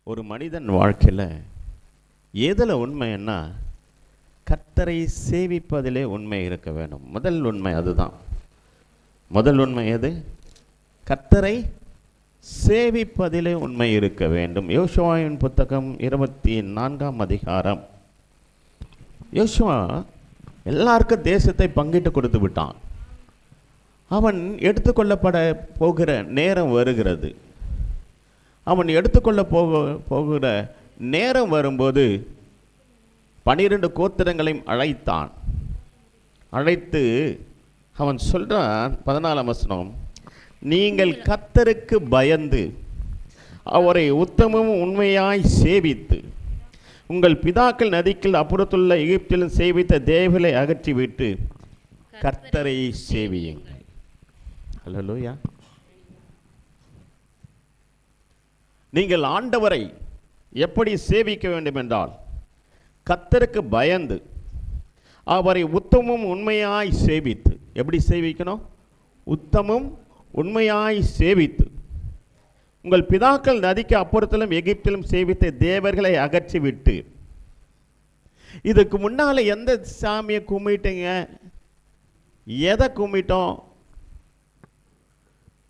ஒரு மனிதன் வாழ்க்கையில் எதில் உண்மைன்னா கர்த்தரை சேவிப்பதிலே உண்மை இருக்க வேண்டும். முதல் உண்மை அதுதான். முதல் உண்மை எது? கர்த்தரை சேவிப்பதிலே உண்மை இருக்க வேண்டும். யோசுவாவின் புத்தகம் 24ஆம் அதிகாரம். யோசுவா எல்லாருக்கும் தேசத்தை பங்கிட்டு கொடுத்து விட்டான். அவன் எடுத்துக்கொள்ளப்பட போகிற நேரம் வருகிறது. அவன் எடுத்துக்கொள்ள போகிற நேரம் வரும்போது 12 கோத்திரங்களையும் அழைத்தான். அழைத்து அவன் சொல்கிறான், 14ஆம் வசனம், நீங்கள் கர்த்தருக்கு பயந்து அவரை உத்தமமும் உண்மையாய் சேவித்து உங்கள் பிதாக்கள் நதிக்குள் அப்புறத்துள்ள எகிப்திலும் சேவித்த தேவர்களை அகற்றிவிட்டு கர்த்தரை சேவியுங்கள். அல்லேலூயா. நீங்கள் ஆண்டவரை எப்படி சேவிக்க வேண்டும் என்றால் கர்த்தருக்கு பயந்து அவரை உத்தமும் உண்மையாய் சேவித்து. எப்படி சேவிக்கணும்? உத்தமும் உண்மையாய் சேவித்து உங்கள் பிதாக்கள் நதிக்கு அப்புறத்திலும் எகிப்திலும் சேவித்த தேவர்களை அகற்றிவிட்டு. இதுக்கு முன்னால் எந்த சாமியை கும்பிட்டீங்க? எதை கும்பிட்டோம்?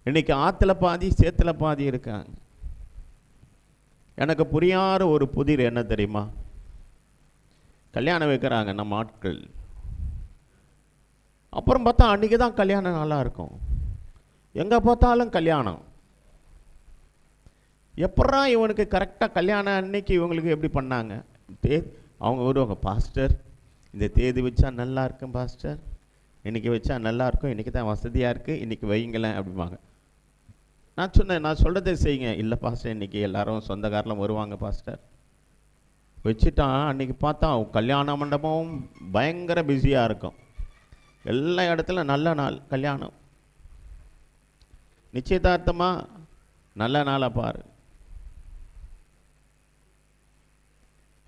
இன்னைக்கு ஆற்றுல பாதி சேத்துல பாதி இருக்காங்க. எனக்கு புரியாத ஒரு புதிர் என்ன தெரியுமா? கல்யாணம் வைக்கிறாங்க நம்ம ஆட்கள். அப்புறம் பார்த்தா அன்றைக்கி தான் கல்யாணம் நல்லா இருக்கும். எங்கே பார்த்தாலும் கல்யாணம். எப்படா இவனுக்கு கரெக்டாக கல்யாணம் அன்னைக்கு இவங்களுக்கு எப்படி பண்ணாங்க? அவங்க வருவாங்க, பாஸ்டர் இந்த தேதி வச்சா நல்லா இருக்கும் பாஸ்டர், இன்றைக்கி வச்சா நல்லாயிருக்கும், இன்றைக்கி தான் வசதியாக இருக்குது, இன்றைக்கி வைங்களேன் அப்படிம்பாங்க. நான் சொன்னேன், நான் சொல்கிறதே செய்யுங்க. இல்லை பாஸ்டர், இன்றைக்கி எல்லாரும் சொந்தக்காரெலாம் வருவாங்க பாஸ்டர். வச்சுட்டான். அன்றைக்கி பார்த்தா கல்யாண மண்டபமும் பயங்கர பிஸியாக இருக்கும். எல்லா இடத்துல நல்ல நாள் கல்யாணம். நிச்சயதார்த்தமாக நல்ல நாளாக பாரு.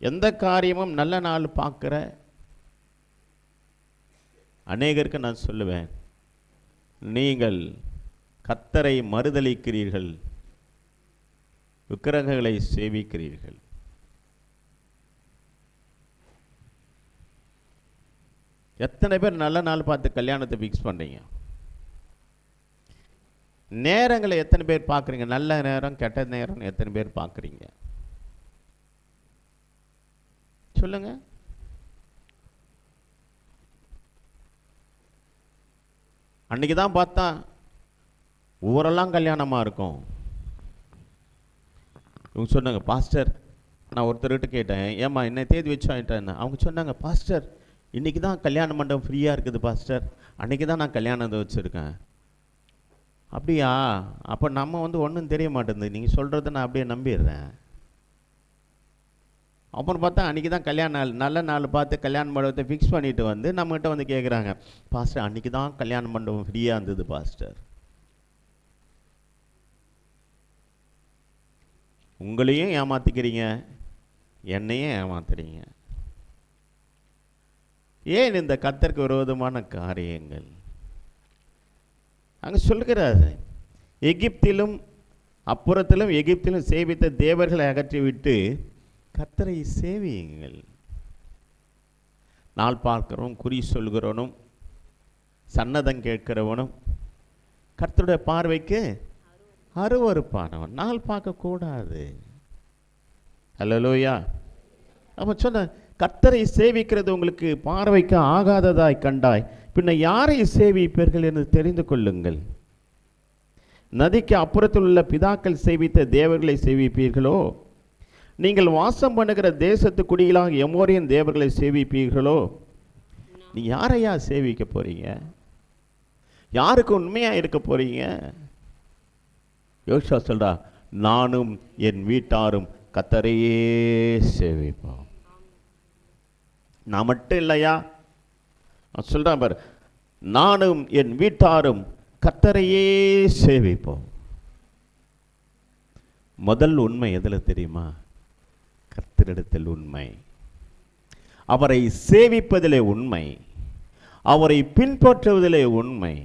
எந்த காரியமும் நல்ல நாள் பார்க்குற அநேகருக்கு நான் சொல்லுவேன், நீங்கள் கர்த்தரை மறுதலிக்கிறீர்கள், விக்கிரகங்களை சேவிக்கிறீர்கள். எத்தனை பேர் நல்ல நாள் பார்த்து கல்யாணத்தை ஃபிக்ஸ் பண்ணுறீங்க? நேரங்களை எத்தனை பேர் பார்க்குறீங்க? நல்ல நேரம் கெட்ட நேரம் எத்தனை பேர் பார்க்குறீங்க? சொல்லுங்க. அன்னைக்கு தான் பார்த்தா ஊரெல்லாம் கல்யாணமாக இருக்கும். இவங்க சொன்னாங்க, பாஸ்டர் நான் ஒருத்தர்கிட்ட கேட்டேன், ஏம்மா என்ன தேதி வச்சாயிட்டேன். அவங்க சொன்னாங்க, பாஸ்டர் இன்றைக்கி தான் கல்யாண மண்டபம் ஃப்ரீயாக இருக்குது பாஸ்டர், அன்றைக்கி தான் நான் கல்யாணத்தை வச்சுருக்கேன். அப்படியா? அப்போ நம்ம ஒன்றும் தெரிய மாட்டேங்குது, நீங்கள் சொல்கிறத நான் அப்படியே நம்பிடுறேன். அப்புறம் பார்த்தா அன்றைக்கி தான் கல்யாண நாள், நல்ல நாள் பார்த்து கல்யாண மண்டபத்தை ஃபிக்ஸ் பண்ணிவிட்டு நம்மகிட்ட கேட்குறாங்க, பாஸ்டர் அன்றைக்கி தான் கல்யாண மண்டபம் ஃப்ரீயாக இருந்தது பாஸ்டர். உங்களையும் ஏமாற்றிக்கிறீங்க, என்னையும் ஏமாத்துறீங்க. ஏன் இந்த கர்த்தருக்கு விரோதமான காரியங்கள்? அங்கே சொல்கிறாரு, எகிப்திலும் அப்புறத்திலும் எகிப்திலும் சேவித்த தேவர்களை அகற்றிவிட்டு கர்த்தரை சேவியுங்கள். நாள் பார்க்கிறவனும் குறி சொல்கிறவனும் சன்னதம் கேட்கிறவனும் கர்த்தருடைய பார்வைக்கு அருவருப்பானவன். நாள் பார்க்கக்கூடாது. அல்லேலூயா. அப்போ சொன்ன, கர்த்தரை சேவிக்கிறது உங்களுக்கு பார்வைக்கு ஆகாததாய் கண்டாய் பின்ன யாரை சேவிப்பீர்கள் என்று தெரிந்து கொள்ளுங்கள். நதிக்கு அப்புறத்தில் உள்ள பிதாக்கள் சேவித்த தேவர்களை சேவிப்பீர்களோ? நீங்கள் வாசம் பண்ணுகிற தேசத்து குடிகளாக எமோரியன் தேவர்களை சேவிப்பீர்களோ? நீ யாரையா சேவிக்க போறீங்க? யாருக்கு உண்மையாக இருக்க போறீங்க? யோசுவா சொல்றா, நானும் என் வீட்டாரும் கர்த்தரையே சேவிப்போம். நான் மட்டும் இல்லையா சொல்றான் பாரு, நானும் என் வீட்டாரும் கர்த்தரையே சேவிப்போம். முதல் உண்மை எதில் தெரியுமா? கர்த்தரிடத்தில் உண்மை, அவரை சேவிப்பதிலே உண்மை, அவரை பின்பற்றுவதிலே உண்மை.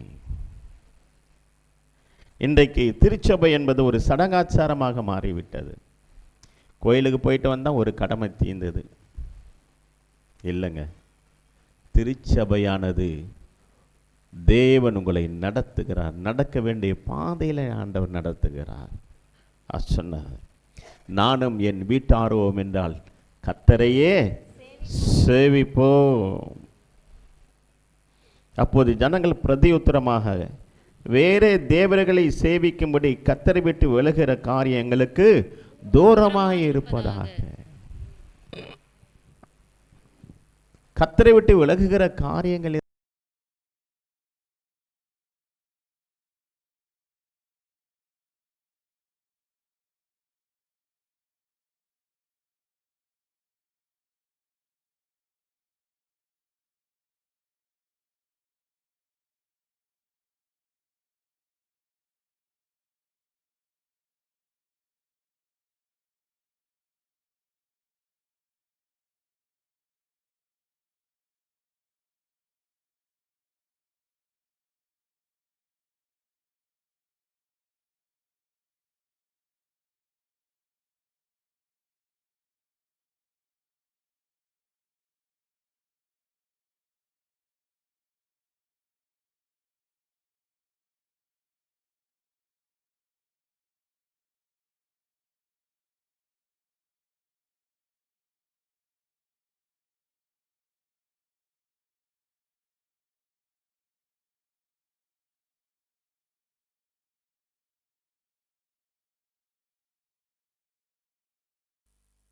இன்றைக்கு திருச்சபை என்பது ஒரு சடங்காச்சாரமாக மாறிவிட்டது. கோயிலுக்கு போயிட்டு வந்தால் ஒரு கடமை தீர்ந்தது இல்லைங்க. திருச்சபையானது தேவன் உங்களை நடத்துகிறார், நடக்க வேண்டிய பாதையில் ஆண்டவர் நடத்துகிறார். சொன்னார், நானும் என் வீட்டாரோம் என்றால் கர்த்தரையே சேவிப்போம். அப்போது ஜனங்கள் பிரதியுத்தரமாக, வேறே தேவர்களை சேவிக்கும்படி கர்த்தரை விட்டு விலகுகிற காரியங்களுக்கு தூரமாய் இருப்பதாக. கர்த்தரை விட்டு விலகுகிற காரியங்கள்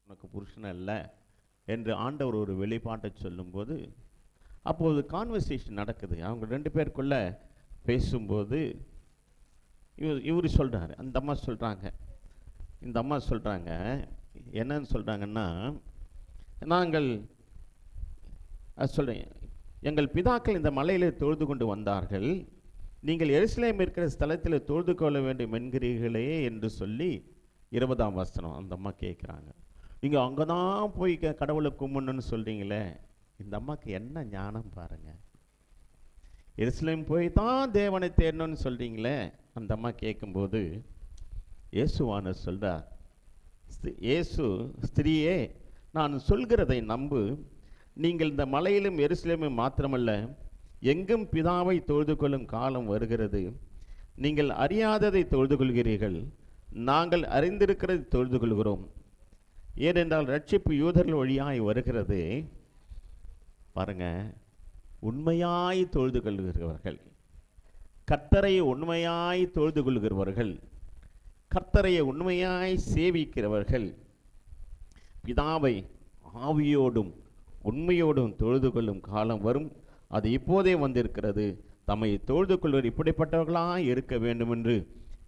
உனக்கு புருஷன் அல்ல என்று ஆண்டவர் ஒரு வெளிப்பாட்டை சொல்லும்போது, அப்போது கான்வர்சேஷன் நடக்குது. அவங்க 2 பேருக்குள்ள பேசும்போது இவர் சொல்கிறாரு, அந்த அம்மா சொல்கிறாங்க, இந்த அம்மா சொல்கிறாங்க, என்னன்னு சொல்கிறாங்கன்னா, நாங்கள் சொல்கிறேன், எங்கள் பிதாக்கள் இந்த மலையில் தொழுது கொண்டு வந்தார்கள், நீங்கள் எருசலேம் இருக்கிற ஸ்தலத்தில் தொழுது கொள்ள வேண்டும் என்கிறீர்களே என்று சொல்லி 20ஆம் வசனம் அந்த அம்மா கேட்குறாங்க. நீங்கள் அங்கே தான் போய் கடவுளை கும்பிடணும்னு சொல்கிறீங்களே. இந்த அம்மாவுக்கு என்ன ஞானம் பாருங்கள். எருசலேம் போய் தான் தேவனை தேடணும்னு சொல்கிறீங்களே. அந்த அம்மா கேட்கும்போது இயேசுவான சொல்கிறார், இயேசு, ஸ்திரீயே, நான் சொல்கிறதை நம்பு. நீங்கள் இந்த மலையிலும் எருசலேமும் மாத்திரமல்ல, எங்கும் பிதாவை தொழுது கொள்ளும் காலம் வருகிறது. நீங்கள் அறியாததை தொழுது கொள்கிறீர்கள், நாங்கள் அறிந்திருக்கிறதை தொழுது கொள்கிறோம். ஏனென்றால் ரட்சிப்பு யூதர்கள் வழியாய் வருகிறது. பாருங்க, உண்மையாய் தொழுது கொள்கிறவர்கள், கர்த்தரை உண்மையாய் தொழுது கொள்கிறவர்கள், கர்த்தரை உண்மையாய் சேவிக்கிறவர்கள், பிதாவை ஆவியோடும் உண்மையோடும் தொழுது கொள்ளும் காலம் வரும், அது இப்போதே வந்திருக்கிறது. தம்மை தொழுது கொள்வர் இப்படிப்பட்டவர்களாய் இருக்க வேண்டும் என்று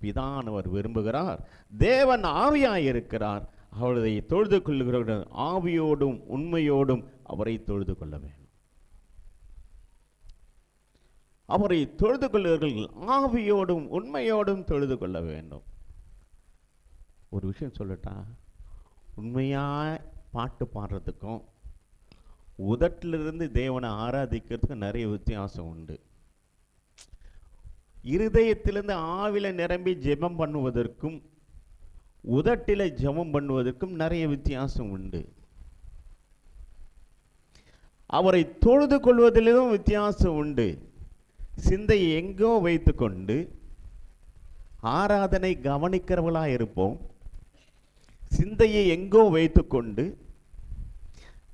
பிதானவர் விரும்புகிறார். தேவன் ஆவியாய் இருக்கிறார், அவரை தொழுது கொள்கிறவர்கள் ஆவியோடும் உண்மையோடும் அவரை தொழுது கொள்ள வேண்டும். அவரை தொழுது கொள்கிறவர்கள் ஆவியோடும் உண்மையோடும் தொழுது கொள்ள வேண்டும். ஒரு விஷயம் சொல்லட்டா, உண்மையா பாட்டு பாடுறதுக்கும் உதட்டிலிருந்து தேவனை ஆராதிக்கிறதுக்கும் நிறைய வித்தியாசம் உண்டு. இருதயத்திலிருந்து ஆவில நிரம்பி ஜெபம் பண்ணுவதற்கும் உதட்டில ஜெபம் பண்ணுவதற்கும் நிறைய வித்தியாசம் உண்டு. அவரை தொழுது கொள்வதிலும் வித்தியாசம் உண்டு. சிந்தையை எங்கோ வைத்து கொண்டு ஆராதனை கவனிக்கிறவர்களாக இருப்போம். சிந்தையை எங்கோ வைத்து கொண்டு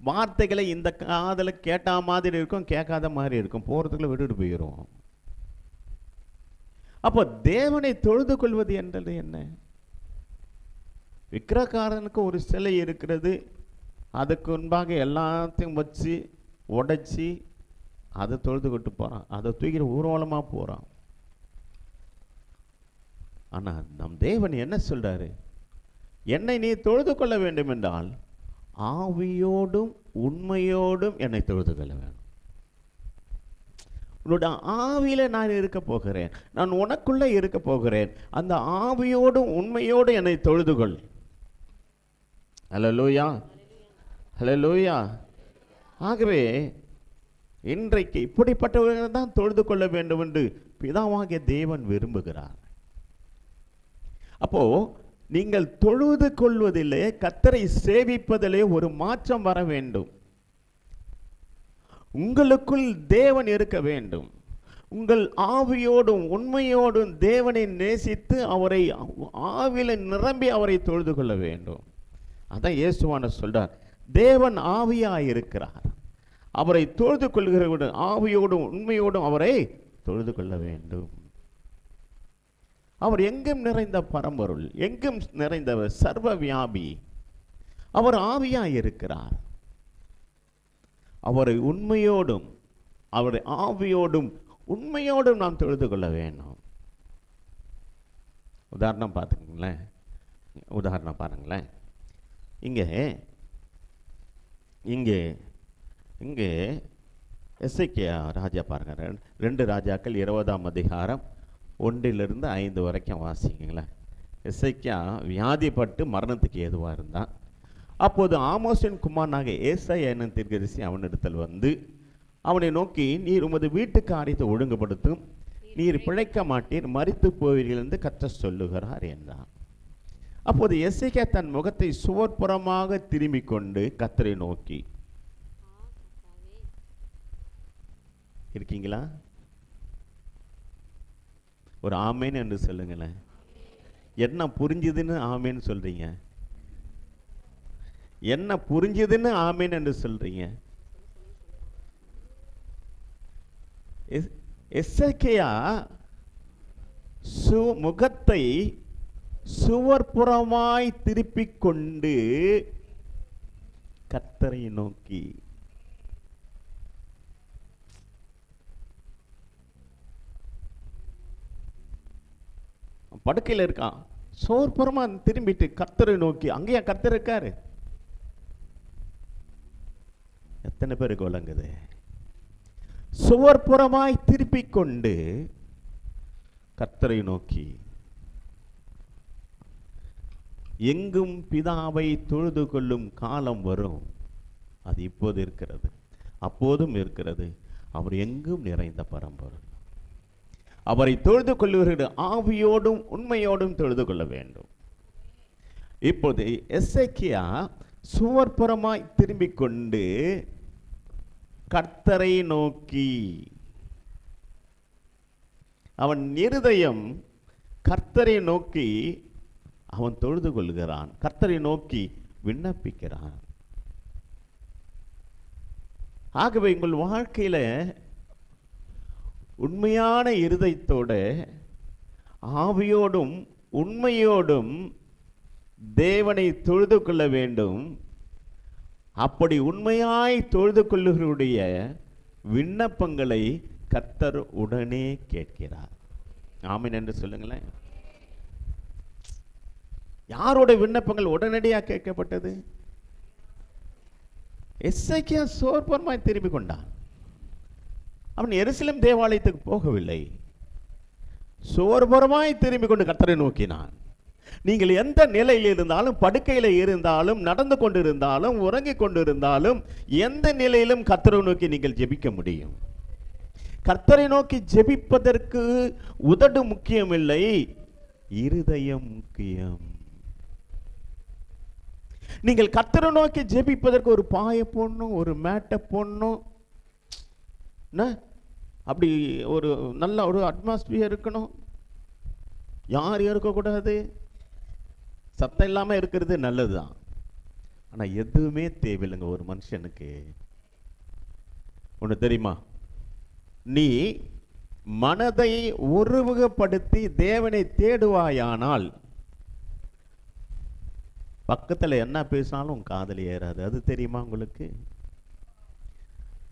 வார்த்தைகளை இந்த காதில் கேட்டா மாதிரி இருக்கும், கேட்காத மாதிரி இருக்கும், போகிறதுக்குள்ள விட்டுட்டு போயிடும். அப்போ தேவனை தொழுது கொள்வது என்றது என்ன? விக்கிரகாரனுக்கு ஒரு சிலை இருக்கிறது, அதுக்கு முன்பாக எல்லாத்தையும் வச்சு உடைச்சி அதை தொழுது கொண்டு போகிறான், அதை தூக்கிட்டு ஊர்வலமாக போகிறான். ஆனால் நம் தேவன் என்ன சொல்றாரு? என்னை நீ தொழுது கொள்ள வேண்டும் என்றால் ஆவியோடும் உண்மையோடும் என்னை தொழுது கொள்ள வேண்டும். உன்னோட ஆவியில நான் இருக்க போகிறேன், நான் உனக்குள்ள இருக்க போகிறேன். அந்த ஆவியோடும் உண்மையோடும் என்னை தொழுதுகொள். ஹல்லேலூயா, ஹல்லேலூயா. ஆகவே இன்றைக்கு இப்படிப்பட்டவர்கள் தான் தொழுது கொள்ள வேண்டும் என்று பிதாவாகிய தேவன் விரும்புகிறார். அப்போ நீங்கள் தொழுது கொள்வதிலே, கர்த்தரை சேவிப்பதிலே ஒரு மாற்றம் வர வேண்டும். உங்களுக்குள் தேவன் இருக்க வேண்டும். உங்கள் ஆவியோடும் உண்மையோடும் தேவனை நேசித்து அவரை ஆவியில நிரம்பி அவரை தொழுது கொள்ள வேண்டும். அதான் இயேசுவானவர் சொல்றார், தேவன் ஆவியாய் இருக்கிறார், அவரை தொழுது கொள்கிறவர்கள் ஆவியோடும் உண்மையோடும் அவரை தொழுது கொள்ள வேண்டும். அவர் எங்கும் நிறைந்த பரம்பொருள், எங்கும் நிறைந்தவர், சர்வ வியாபி. அவர் ஆவியாய் இருக்கிறார். அவரை உண்மையோடும் அவரை ஆவியோடும் உண்மையோடும் நாம் தொழுது கொள்ள வேண்டும். உதாரணம் பார்த்துக்கங்களேன், உதாரணம் பாருங்களேன். இங்கே இங்கே இங்கே எசேக்கியா ராஜா பாருங்க, 2 ராஜாக்கள் 20ஆம் அதிகாரம் 1-5 வரைக்கும் வாசிங்களேன். எசேக்கியா வியாதிப்பட்டு மரணத்துக்கு ஏதுவாக இருந்தான். அப்போது ஆமோஸின் குமாரனாக ஏசாயா என்னும் தீர்க்கதரிசி அவனிடத்தில் வந்து அவனை நோக்கி, நீர் உமது வீட்டு காரியத்தை ஒழுங்குபடுத்தும், நீர் பிழைக்க மாட்டீர், மரித்து போவீர்கள் என்று கர்த்தர் சொல்லுகிறார் என்றான். அப்போது எசேக்கியா தன் முகத்தை சுவர்புறமாக திரும்பிக் கொண்டு கர்த்தரை நோக்கி, இருக்கீங்களா? ஒரு ஆமேன் என்று சொல்லுங்களேன். என்ன புரிஞ்சுதுன்னு ஆமேன்னு சொல்றீங்க? என்ன புரிஞ்சுதுன்னு ஆமேன் என்று சொல்றீங்க? எசேக்கியா முகத்தை சுவர்புறமாய் திருப்பிக் கொண்டு கர்த்தரை நோக்கி, படுக்கையில் இருக்கான், சோர்புறமா திரும்பிட்டு கர்த்தரை நோக்கி. அங்கேயா கர்த்தர் இருக்காரு? எத்தனை பேருக்கு விளங்குது? சுவர்புறமாய் திருப்பிக் கொண்டு கர்த்தரை நோக்கி. எங்கும் பிதாவை தொழுது கொள்ளும் காலம் வரும், அது இப்போது இருக்கிறது, அப்போதும் இருக்கிறது. அவர் எங்கும் நிறைந்த பரம்பொருள். அவரை தொழுது கொள்ளுவர்கள் ஆவியோடும் உண்மையோடும் தொழுது கொள்ள வேண்டும். இப்போது எசேக்கியா சுவர்புறமாய் திரும்பிக் கொண்டு கர்த்தரை நோக்கி, அவன் இருதயம் கர்த்தரை நோக்கி அவன் தொழுது கொள்கிறான், கர்த்தரை நோக்கி விண்ணப்பிக்கிறான். ஆகவே உங்கள் வாழ்க்கையில உண்மையான இருதயத்தோட ஆவியோடும் உண்மையோடும் தேவனை தொழுது கொள்ள வேண்டும். அப்படி உண்மையாய் தொழுது கொள்ளுகளுடைய விண்ணப்பங்களை கர்த்தர் உடனே கேட்கிறார். ஆமென் என்று சொல்லுங்களேன். யாரோட விண்ணப்பங்கள் உடனடியாக கேட்கப்பட்டது? எசேக்கியா சோர்புறமாய் திரும்பி கொண்டான். அவன் எருசலேம் தேவாலயத்துக்கு போகவில்லை, சோர்புறமாய் திரும்பி கொண்டு கர்த்தரை நோக்கினான். நீங்கள் எந்த நிலையில் இருந்தாலும், படுக்கையில் இருந்தாலும், நடந்து கொண்டிருந்தாலும், உறங்கிக் கொண்டிருந்தாலும், எந்த நிலையிலும் கர்த்தரை நோக்கி நீங்கள் ஜெபிக்க முடியும். கர்த்தரை நோக்கி ஜெபிப்பதற்கு உதடு முக்கியமில்லை, இருதயம் முக்கியம். நீங்கள் கர்த்தரை நோக்கி ஜெபிப்பதற்கு ஒரு பாய போடணும், ஒரு மேட்டை போடணும், அப்படி ஒரு நல்ல ஒரு அட்மாஸ்பியர் இருக்கணும். யாரும் இருக்கக்கூடாது, சத்தம் இல்லாமல் இருக்கிறது நல்லதுதான். ஆனால் எதுவுமே தேவையில்லைங்க ஒரு மனுஷனுக்கு. ஒன்று தெரியுமா? நீ மனதை ஒருமுகப்படுத்தி தேவனை தேடுவாயானால் பக்கத்தில் என்ன பேசினாலும் காதல் ஏறாது. அது தெரியுமா உங்களுக்கு?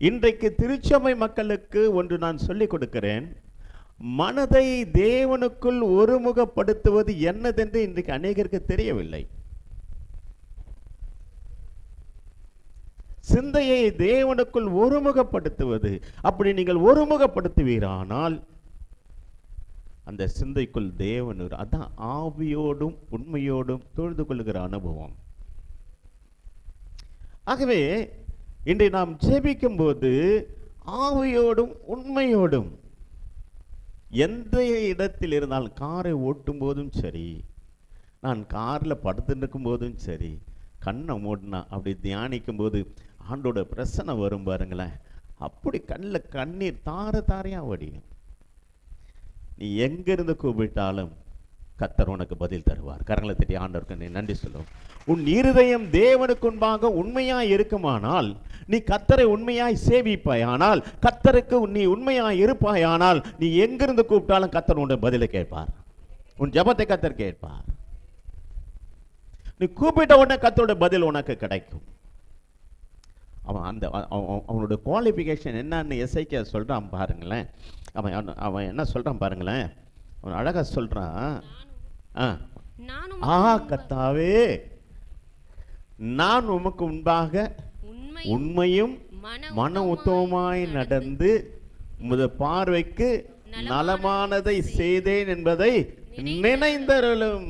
இன்றைக்கு திருச்சபை மக்களுக்கு ஒன்று நான் சொல்லிக் கொடுக்கிறேன். மனதை தேவனுக்குள் ஒருமுகப்படுத்துவது என்னதென்று இன்றைக்கு அநேகருக்கு தெரியவில்லை. சிந்தையை தேவனுக்குள் ஒருமுகப்படுத்துவது. அப்படி நீங்கள் ஒருமுகப்படுத்துவீரானால் அந்த சிந்தைக்குள் தேவன், அதான் ஆவியோடும் உண்மையோடும் தொழுது கொள்ளுகிற அனுபவம். ஆகவே இன்று நாம் ஜெபிக்கும் போது ஆவியோடும் உண்மையோடும், எந்த இடத்தில் இருந்தாலும், காரை ஓட்டும் போதும் சரி, நான் காரில் படுத்துட்டு இருக்கும்போதும் சரி, கண்ணை மூடினா அப்படி தியானிக்கும் போது ஆண்டோட பிரசனை வரும் பாருங்களேன். அப்படி கண்ணில் கண்ணீர் தார தாரையாக வடியும். நீ எங்கிருந்து கூப்பிட்டாலும் கர்த்தர் உனக்கு பதில் தருவார். கரங்களை தட்டி ஆண்டவருக்கு நீ நன்றி சொல்லும். உன் இருதயம் தேவனுக்கு முன்பாக உண்மையாய் இருக்குமானால், நீ கர்த்தரை உண்மையாய் சேவிப்பாயானால், கர்த்தருக்கு நீ உண்மையாய் இருப்பாயானால், நீ எங்கிருந்து கூப்பிட்டாலும் கர்த்தர் உன்னுடைய பதிலை கேட்பார். உன் ஜெபத்தை கர்த்தர் கேட்பார். நீ கூப்பிட்ட உடனே கர்த்தருடைய பதில் உனக்கு கிடைக்கும். அவனுடைய குவாலிஃபிகேஷன் என்னன்னு எஸ்ஐகே சொல்கிறான் பாருங்களேன். அவன் என்ன சொல்கிறான் பாருங்களேன். அவன் அழகாக சொல்கிறான், கர்த்தாவே, நான் உமக்கு முன்பாக உண்மையும் மன உத்தமமாய் நடந்து உமது பார்வைக்கு நலமானதை செய்தேன் என்பதை நினைந்தருளும்.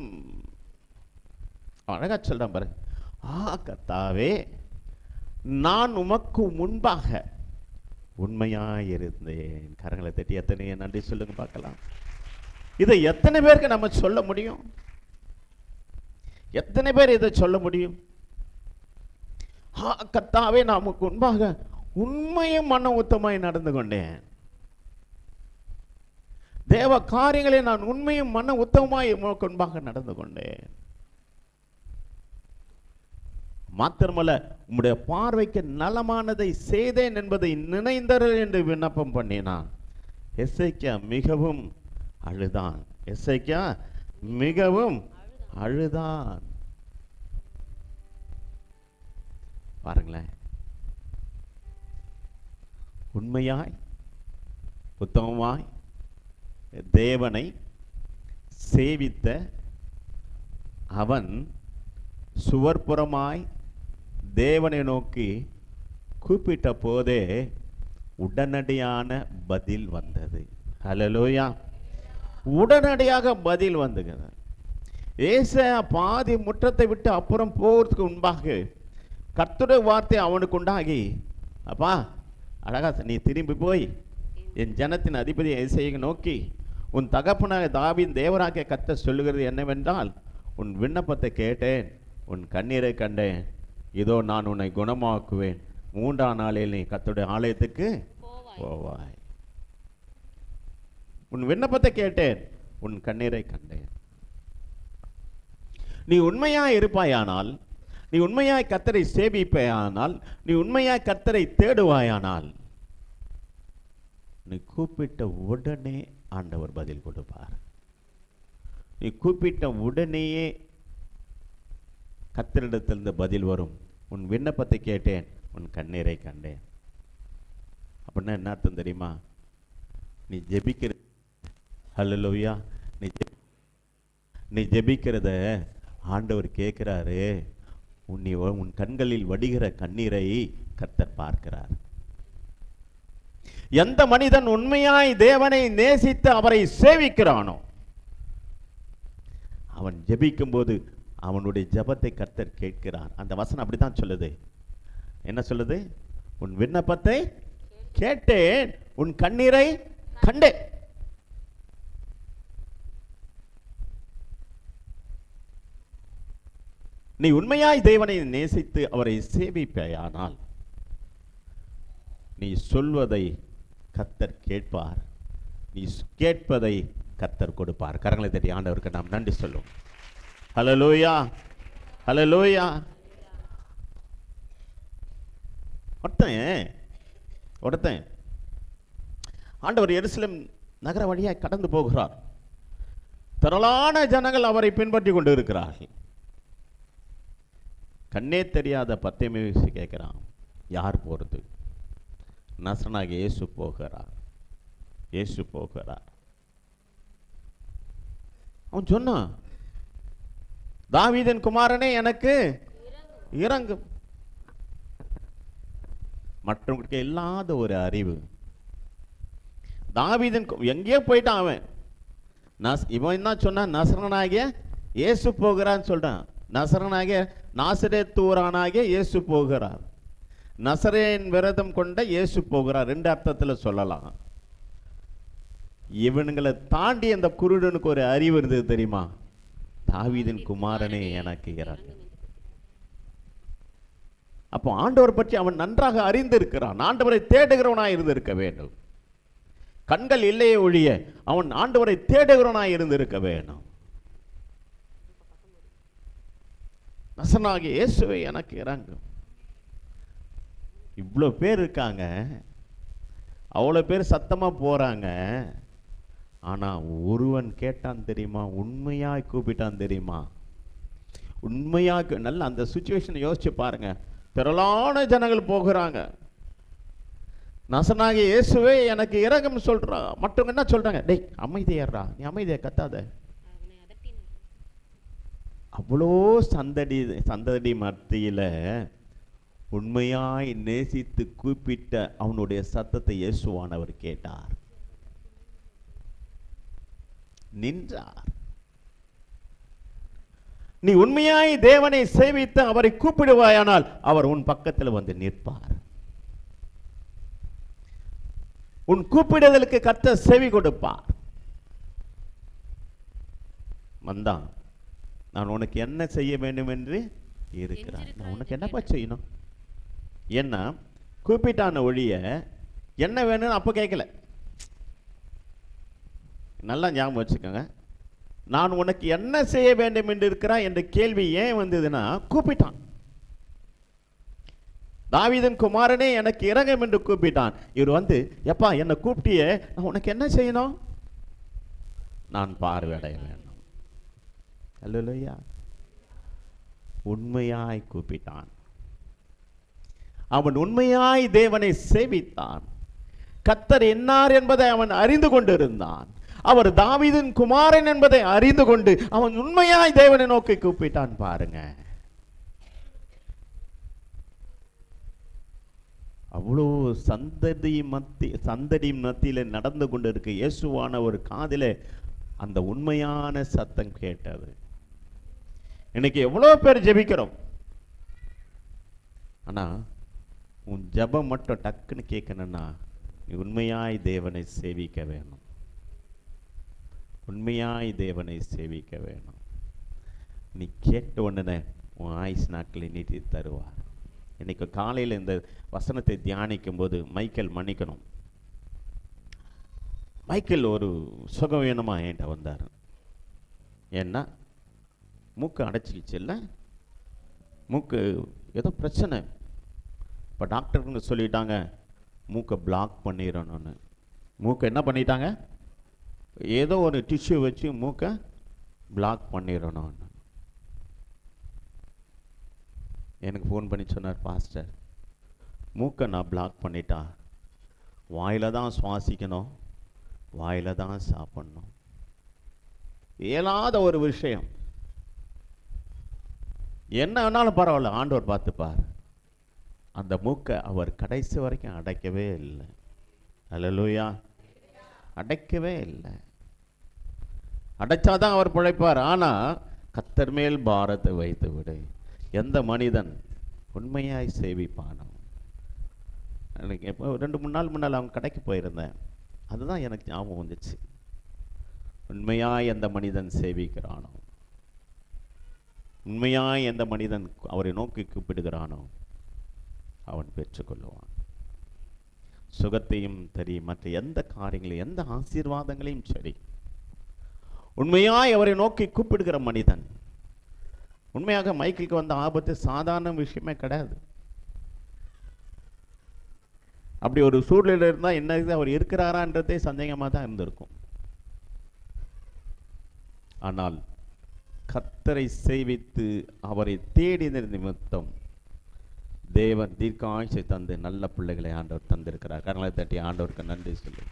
அழகா சொல்றான் பாருங்க. கர்த்தாவே, நான் உமக்கு முன்பாக உண்மையாயிருந்தேன். கரங்களை தட்டி எத்தனை நன்றி சொல்லுங்க பார்க்கலாம். இதை எத்தனை பேருக்கு நம்ம சொல்ல முடியும்? எத்தனை பேர் இதை சொல்ல முடியும்? கர்த்தாவே, நமக்கு முன்பாக உண்மையும் மன உத்தமாய் நடந்து கொண்டேன். தேவ காரியங்களை நான் உண்மையும் மன உத்தமாய் உமக்கு முன்பாக நடந்து கொண்டேன். மாத்திரமல்ல, உம்முடைய பார்வைக்கு நலமானதை செய்தேன் என்பதை நினைந்தரு என்று விண்ணப்பம் பண்ணினான். எசேக்கியா மிகவும் அழுதான். எசேக்கியா மிகவும் அழுதான். பாருங்களேன், உண்மையாய் உத்தமமாய் தேவனை சேவித்த அவன் சுவர்புறமாய் தேவனை நோக்கி கூப்பிட்ட போதே உடனடியான பதில் வந்தது. ஹல்லேலூயா! உடனடியாக பதில் வந்தது. ஏசாயா பாதி முற்றத்தை விட்டு அப்புறம் போகிறதுக்கு முன்பாக கர்த்தருடைய வார்த்தை அவனுக்கு உண்டாகி, அப்பா அழகா நீ திரும்பி போய் என் ஜனத்தின் அதிபதி ஏசாயை நோக்கி, உன் தகப்பனாக தாவீதின் தேவராகிய கர்த்தர் சொல்லுகிறது என்னவென்றால், உன் விண்ணப்பத்தை கேட்டேன், உன் கண்ணீரை கண்டேன், இதோ நான் உன்னை குணமாக்குவேன், 3ஆம் நாளில் நீ கர்த்தருடைய ஆலயத்துக்கு போவாய். உன் விண்ணப்பத்தை கேட்டேன், உன் கண்ணீரை கண்டேன். நீ உண்மையாய் இருப்பாயானால், நீ உண்மையாய் கர்த்தரை சேவிப்பாயானால், நீ உண்மையாய் கர்த்தரை தேடுவாயானால், நீ கூப்பிட்ட உடனே ஆண்டவர் பதில் கொடுப்பார். நீ கூப்பிட்ட உடனேயே கர்த்தரிடத்திலிருந்து பதில் வரும். உன் விண்ணப்பத்தை கேட்டேன், உன் கண்ணீரை கண்டேன். அப்படின்னா என்ன அர்த்தம் தெரியுமா? நீ ஜெபிக்கிற, ஹல்லேலூயா, நீ ஜெபிக்கிறத ஆண்டவர் கேட்கிறாரு. உன் கண்களில் வடிகிற கண்ணீரை கர்த்தர் பார்க்கிறார். எந்த மனிதன் உண்மையாய் தேவனை நேசித்து அவரை சேவிக்கிறானோ, அவன் ஜெபிக்கும் போது அவனுடைய ஜெபத்தை கர்த்தர் கேட்கிறார். அந்த வசனம் அப்படித்தான் சொல்லுது. என்ன சொல்லுது? உன் விண்ணப்பத்தை கேட்டேன், உன் கண்ணீரை கண்டேன். நீ உண்மையாய் தேவனை நேசித்து அவரை சேவிப்பாயானால், நீ சொல்வதை கர்த்தர் கேட்பார், நீ கேட்பதை கர்த்தர் கொடுப்பார். கரங்களை தட்டி ஆண்டவருக்கு நாம் நன்றி சொல்லுவோம். ஹல்லேலூயா, ஹல்லேலூயா. ஒருத்தன் ஆண்டவர் எருசலேம் நகர வழியாக கடந்து போகிறார். திரளான ஜனங்கள் அவரை பின்பற்றி கொண்டு இருக்கிறார்கள். கண்ணே தெரியாத பர்த்திமேயு கேட்கிறான், யார் போறது? நசரனாகிய இயேசு போகிறார். இயேசு போகிறார். அவன் சொன்னான், தாவீதின் குமாரனே எனக்கு இறங்கும். மற்றவங்களுக்கு இல்லாத ஒரு அறிவு. தாவீதின் எங்கேயோ போயிட்டான் அவன். இவன் என்ன சொன்னான்? நசரனாகிய இயேசு போகிறான்னு சொல்றான். நசரனாகிய நாசரேத்தூரானாகிய இயேசு போகிறார். நசரேன் விரதம் கொண்ட இயேசு போகிறார். 2 அர்த்தத்தில் சொல்லலாம். இவனுங்களை தாண்டி அந்த குருடனுக்கு ஒரு அறிவு இருந்தது தெரியுமா? தாவீதின் குமாரனே எனக்கு இரங்கும். அப்போ ஆண்டவர் பற்றி அவன் நன்றாக அறிந்திருக்கிறான். ஆண்டவரை தேடுகிறவனாய் இருந்திருக்க வேண்டும். கண்கள் இல்லையே ஒழிய அவன் ஆண்டவரை தேடுகிறவனாய் இருந்திருக்க வேண்டும். நசனாகிய இயேசுவே எனக்கு இரங்கும். இவ்வளோ பேர் இருக்காங்க, அவ்வளோ பேர் சத்தமா போறாங்க. ஆனா ஒருவன் கேட்டான் தெரியுமா? உண்மையாய் கூப்பிட்டான் தெரியுமா? உண்மையாக நல்ல அந்த சுச்சுவேஷனை யோசிச்சு பாருங்க. திரளான ஜனங்கள் போகிறாங்க. நசனாகிய இயேசுவே எனக்கு இரங்கும் சொல்றா. மற்றவங்க என்ன சொல்றாங்க? டேய் அமைதியேறா, நீ அமைதியை கத்தாத. அவ்வளோ சந்தடி மத்தியில உண்மையாய் நேசித்து கூப்பிட்ட அவனுடைய சத்தத்தை இயேசுவானவர் கேட்டார், நின்றார். நீ உண்மையாய் தேவனை சேவித்து அவரை கூப்பிடுவாயானால் அவர் உன் பக்கத்தில் வந்து நிற்பார். உன் கூப்பிடுதலுக்கு கர்த்தர் செவி கொடுப்பார். வந்தான், நான் உனக்கு என்ன செய்ய வேண்டும் என்று இருக்கிறான். நான் உனக்கு என்னப்பா செய்யணும்? என்ன கூப்பிட்டான ஒழிய என்ன வேணும்னு அப்போ கேட்கல. நல்லா ஞாபகம் வச்சுக்கோங்க. நான் உனக்கு என்ன செய்ய வேண்டும் என்று இருக்கிறான் என்ற கேள்வி ஏன் வந்ததுன்னா, கூப்பிட்டான். தாவீதின் குமாரனே எனக்கு இரங்கும் என்று கூப்பிட்டான். இவர் வந்து, எப்பா என்னை கூப்பிட்டியே, நான் உனக்கு என்ன செய்யணும்? நான் பார்வையடைய வேண்டும். அல்லேலூயா. உண்மையாய் கூப்பிட்டான். அவன் உண்மையாய் தேவனை சேவித்தான். கர்த்தர் என்னார் என்பதை அவன் அறிந்து கொண்டிருந்தான். அவர் தாவீதின் குமாரன் என்பதை அறிந்து கொண்டு அவன் உண்மையாய் தேவனை நோக்கி கூப்பிட்டான். பாருங்க, அவ்வளோ சந்தடி மத்தியில நடந்து கொண்டு இருக்க இயேசுவான ஒரு காதிலே அந்த உண்மையான சத்தம் கேட்டது. இன்னைக்கு எவ்வளோ பேர் ஜெபிக்கிறோம், ஆனா உன் ஜெபம் மட்டும் டக்குன்னு கேட்கணும்னா நீ உண்மையாய் தேவனை சேவிக்க வேணும். உண்மையாய் தேவனை சேவிக்க வேணும். நீ கேட்ட உடனே உன் ஆயுஸ் நாட்களை நீட்டி தருவார். இன்னைக்கு காலையில் இந்த வசனத்தை தியானிக்கும் போது மைக்கேல் மன்னிக்கணும், மைக்கேல் ஒரு சுகம் வேணுமா என்கிட்ட வந்தார். ஏன்னா மூக்கு அடைச்சிக்கிச்சு, இல்லை மூக்கு ஏதோ பிரச்சனை. இப்போ டாக்டருங்க சொல்லிட்டாங்க மூக்கை பிளாக் பண்ணிடணும்னு. மூக்கை என்ன பண்ணிட்டாங்க? ஏதோ ஒரு டிஷ்யூ வச்சு மூக்கை பிளாக் பண்ணிடணும்னு. எனக்கு ஃபோன் பண்ணி சொன்னார், பாஸ்டர் மூக்கை நான் பிளாக் பண்ணிட்டா வாயில தான் சுவாசிக்கணும், வாயில தான் சாப்பிடணும். இயலாத ஒரு விஷயம். என்ன வேணாலும் பரவாயில்ல, ஆண்டவர் பார்த்துப்பார். அந்த மூக்கை அவர் கடைசி வரைக்கும் அடைக்கவே இல்லை. அல்லேலூயா. அடைக்கவே இல்லை. அடைச்சாதான் அவர் பிழைப்பார். ஆனால் கர்த்தர் மேல் பாரத்தை வைத்து விடு. எந்த மனிதன் உண்மையாய் சேவிப்பானோ. எனக்கு எப்போ 2-3 நாள் முன்னால் அவங்க கடைக்கு போயிருந்தேன், அதுதான் எனக்கு ஞாபகம் வந்துச்சு. உண்மையாய் எந்த மனிதன் சேவிக்கிறானோ, உண்மையாய் எந்த மனிதன் அவரை நோக்கி கூப்பிடுகிறானோ அவன் பெற்றுக்கொள்ளுவான். சுகத்தையும் சரி, மற்ற எந்த காரியங்களையும், எந்த ஆசீர்வாதங்களையும் சரி, உண்மையாய் அவரை நோக்கி கூப்பிடுகிற மனிதன். உண்மையாக மைக்கேலுக்கு வந்த ஆபத்து சாதாரண விஷயமே கிடையாது. அப்படி ஒரு சூழ்நிலை இருந்தால் என்ன அவர் இருக்கிறாரான்றதே சந்தேகமாக தான் இருந்திருக்கும். ஆனால் கர்த்தரை சேவித்து அவரை தேடின நிமித்தம் தேவன் தீர்க்காயுசை தந்து நல்ல பிள்ளைகளை ஆண்டவர் தந்திருக்கிறார். கரங்களை தட்டி ஆண்டவருக்கு நன்றி சொல்லு.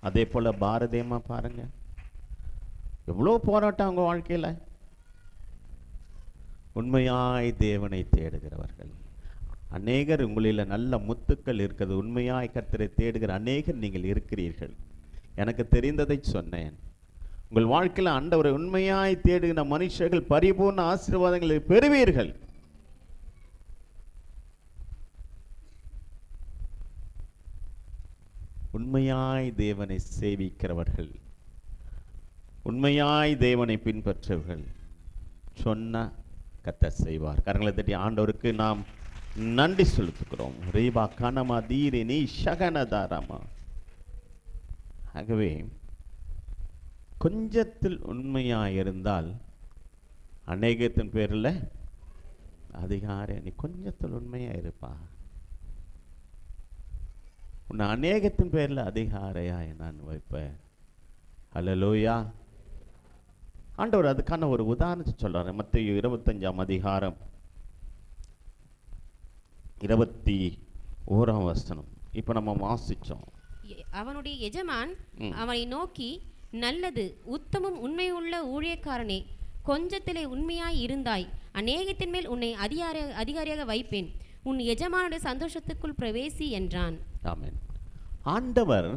அதே போல பாரதியம்மா பாருங்க, எவ்வளோ போராட்டம் அவங்க வாழ்க்கையில். உண்மையாய் தேவனை தேடுகிறவர்கள் அநேகர், உங்களில் நல்ல முத்துக்கள் இருக்கிறது. உண்மையாய் கர்த்தரை தேடுகிற அநேகர் நீங்கள் இருக்கிறீர்கள். எனக்கு தெரிந்ததை சொன்னேன். உங்கள் வாழ்க்கையில் ஆண்டவரை உண்மையாய் தேடுகிற மனுஷர்கள் பரிபூர்ண ஆசீர்வாதங்களை பெறுவீர்கள். உண்மையாய் தேவனை சேவிக்கிறவர்கள், உண்மையாய் தேவனை பின்பற்றவர்கள் சொன்ன கர்த்தர் செய்வார். கரங்களை தட்டி ஆண்டவருக்கு நாம் நன்றி செலுத்துகிறோம். ரீபா கனமா தீரினி ஷகனதாரமா. ஆகவே கொஞ்சத்தில் உண்மையாக இருந்தால் அநேகத்தின் பேரில் அதிகாரம். நீ கொஞ்சத்தில் உண்மையாக இருப்பா, உன்னை அநேகத்தின் பேரில் அதிகாரையாக நான் வைப்பேன். அல்லேலூயா. ஆண்டவர் அதுக்கான ஒரு உதாரணத்தை சொல்றாரு. மத்தேயு 25ஆம் அதிகாரம் 21ஆம் வசனம். இப்போ நம்ம வாசிச்சோம். அவனுடைய எஜமான் அவனை நோக்கி, நல்லது உத்தமும் உண்மையுள்ள ஊழியக்காரனே, கொஞ்சத்திலே உண்மையாய் இருந்தாய், அநேகத்தின் மேல் உன்னை அதிகாரியாக வைப்பேன், உன் எஜமானுடைய சந்தோஷத்துக்குள் பிரவேசி என்றான். ஆமென். ஆண்டவர்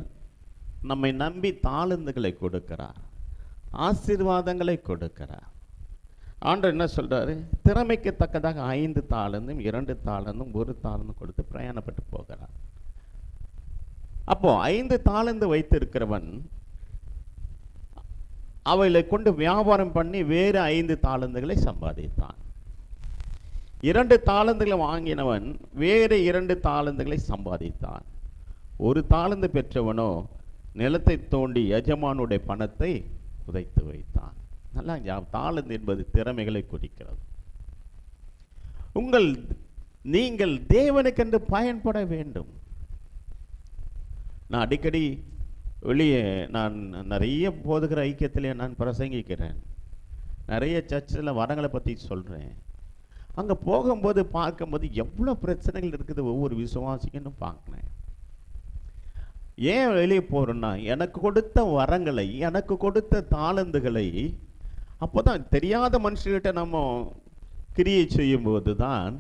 நம்மை நம்பி தாளந்துகளை கொடுக்கிறார், ஆசீர்வாதங்களை கொடுக்கிறார். ஆண்டவர் என்ன சொல்றாரு? திறமைக்கு தக்கதாக 5 தாளந்தும் 2 தாளந்தும் 1 தாளந்தும் கொடுத்து பிரயாணப்பட்டு போகிறார். அப்போ 5 தாளந்து வைத்திருக்கிறவன் அவைகளை கொண்டு வியாபாரம் பண்ணி வேறு 5 தாளந்துகளை சம்பாதித்தான். 2 தாளந்துகளை வாங்கினவன் வேறு 2 தாளந்துகளை சம்பாதித்தான். 1 தாளந்து பெற்றவனோ நிலத்தை தோண்டி எஜமானுடைய பணத்தை புதைத்து வைத்தான். நல்லா, தாளந்து என்பது திறமைகளை குறிக்கிறது. நீங்கள் தேவனுக்கென்று பயன்பட வேண்டும். நான் அடிக்கடி வெளியே நான் நிறைய போதுகிற ஐக்கியத்திலே நான் பிரசங்கிக்கிறேன், நிறைய சர்ச்சில் வரங்களை பற்றி சொல்கிறேன். அங்கே போகும்போது பார்க்கும்போது எவ்வளோ பிரச்சனைகள் இருக்குது ஒவ்வொரு விசுவாசிக்குன்னு பார்க்குறேன். ஏன் வெளியே போகிறோன்னா, எனக்கு கொடுத்த வரங்களை, எனக்கு கொடுத்த தாளந்துகளை அப்போ தான் தெரியாத மனுஷர்கிட்ட நம்ம கிரியை செய்யும்போது தான்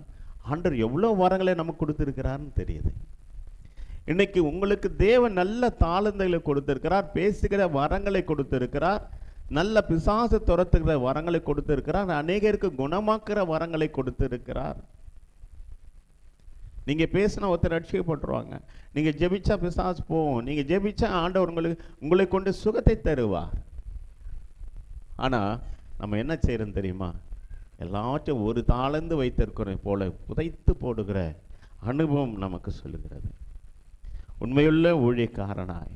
ஆண்டவர் எவ்வளோ வரங்களை நமக்கு கொடுத்துருக்கிறான்னு தெரியுது. இன்னைக்கு உங்களுக்கு தேவன் நல்ல தாளந்துகளை கொடுத்திருக்கிறார், பேசுகிற வரங்களை கொடுத்திருக்கிறார், நல்ல பிசாசு துரத்துகிற வரங்களை கொடுத்திருக்கிறார், அநேகருக்கு குணமாக்குற வரங்களை கொடுத்திருக்கிறார். நீங்க பேசினா ஒருத்தர் ரட்சிக்கப்பட்டுருவாங்க, நீங்க ஜெபிச்சா பிசாசு போவோம், நீங்க ஜெபிச்சா ஆண்டவர் உங்களை கொண்டு சுகத்தை தருவார். ஆனா நம்ம என்ன செய்யறோம் தெரியுமா? எல்லாத்தையும் ஒரு தாளந்து வைத்திருக்கிற போல புதைத்து போடுகிற அனுபவம் நமக்கு சொல்லுகிறது. உண்மையுள்ள ஊழியக்காரனாய்,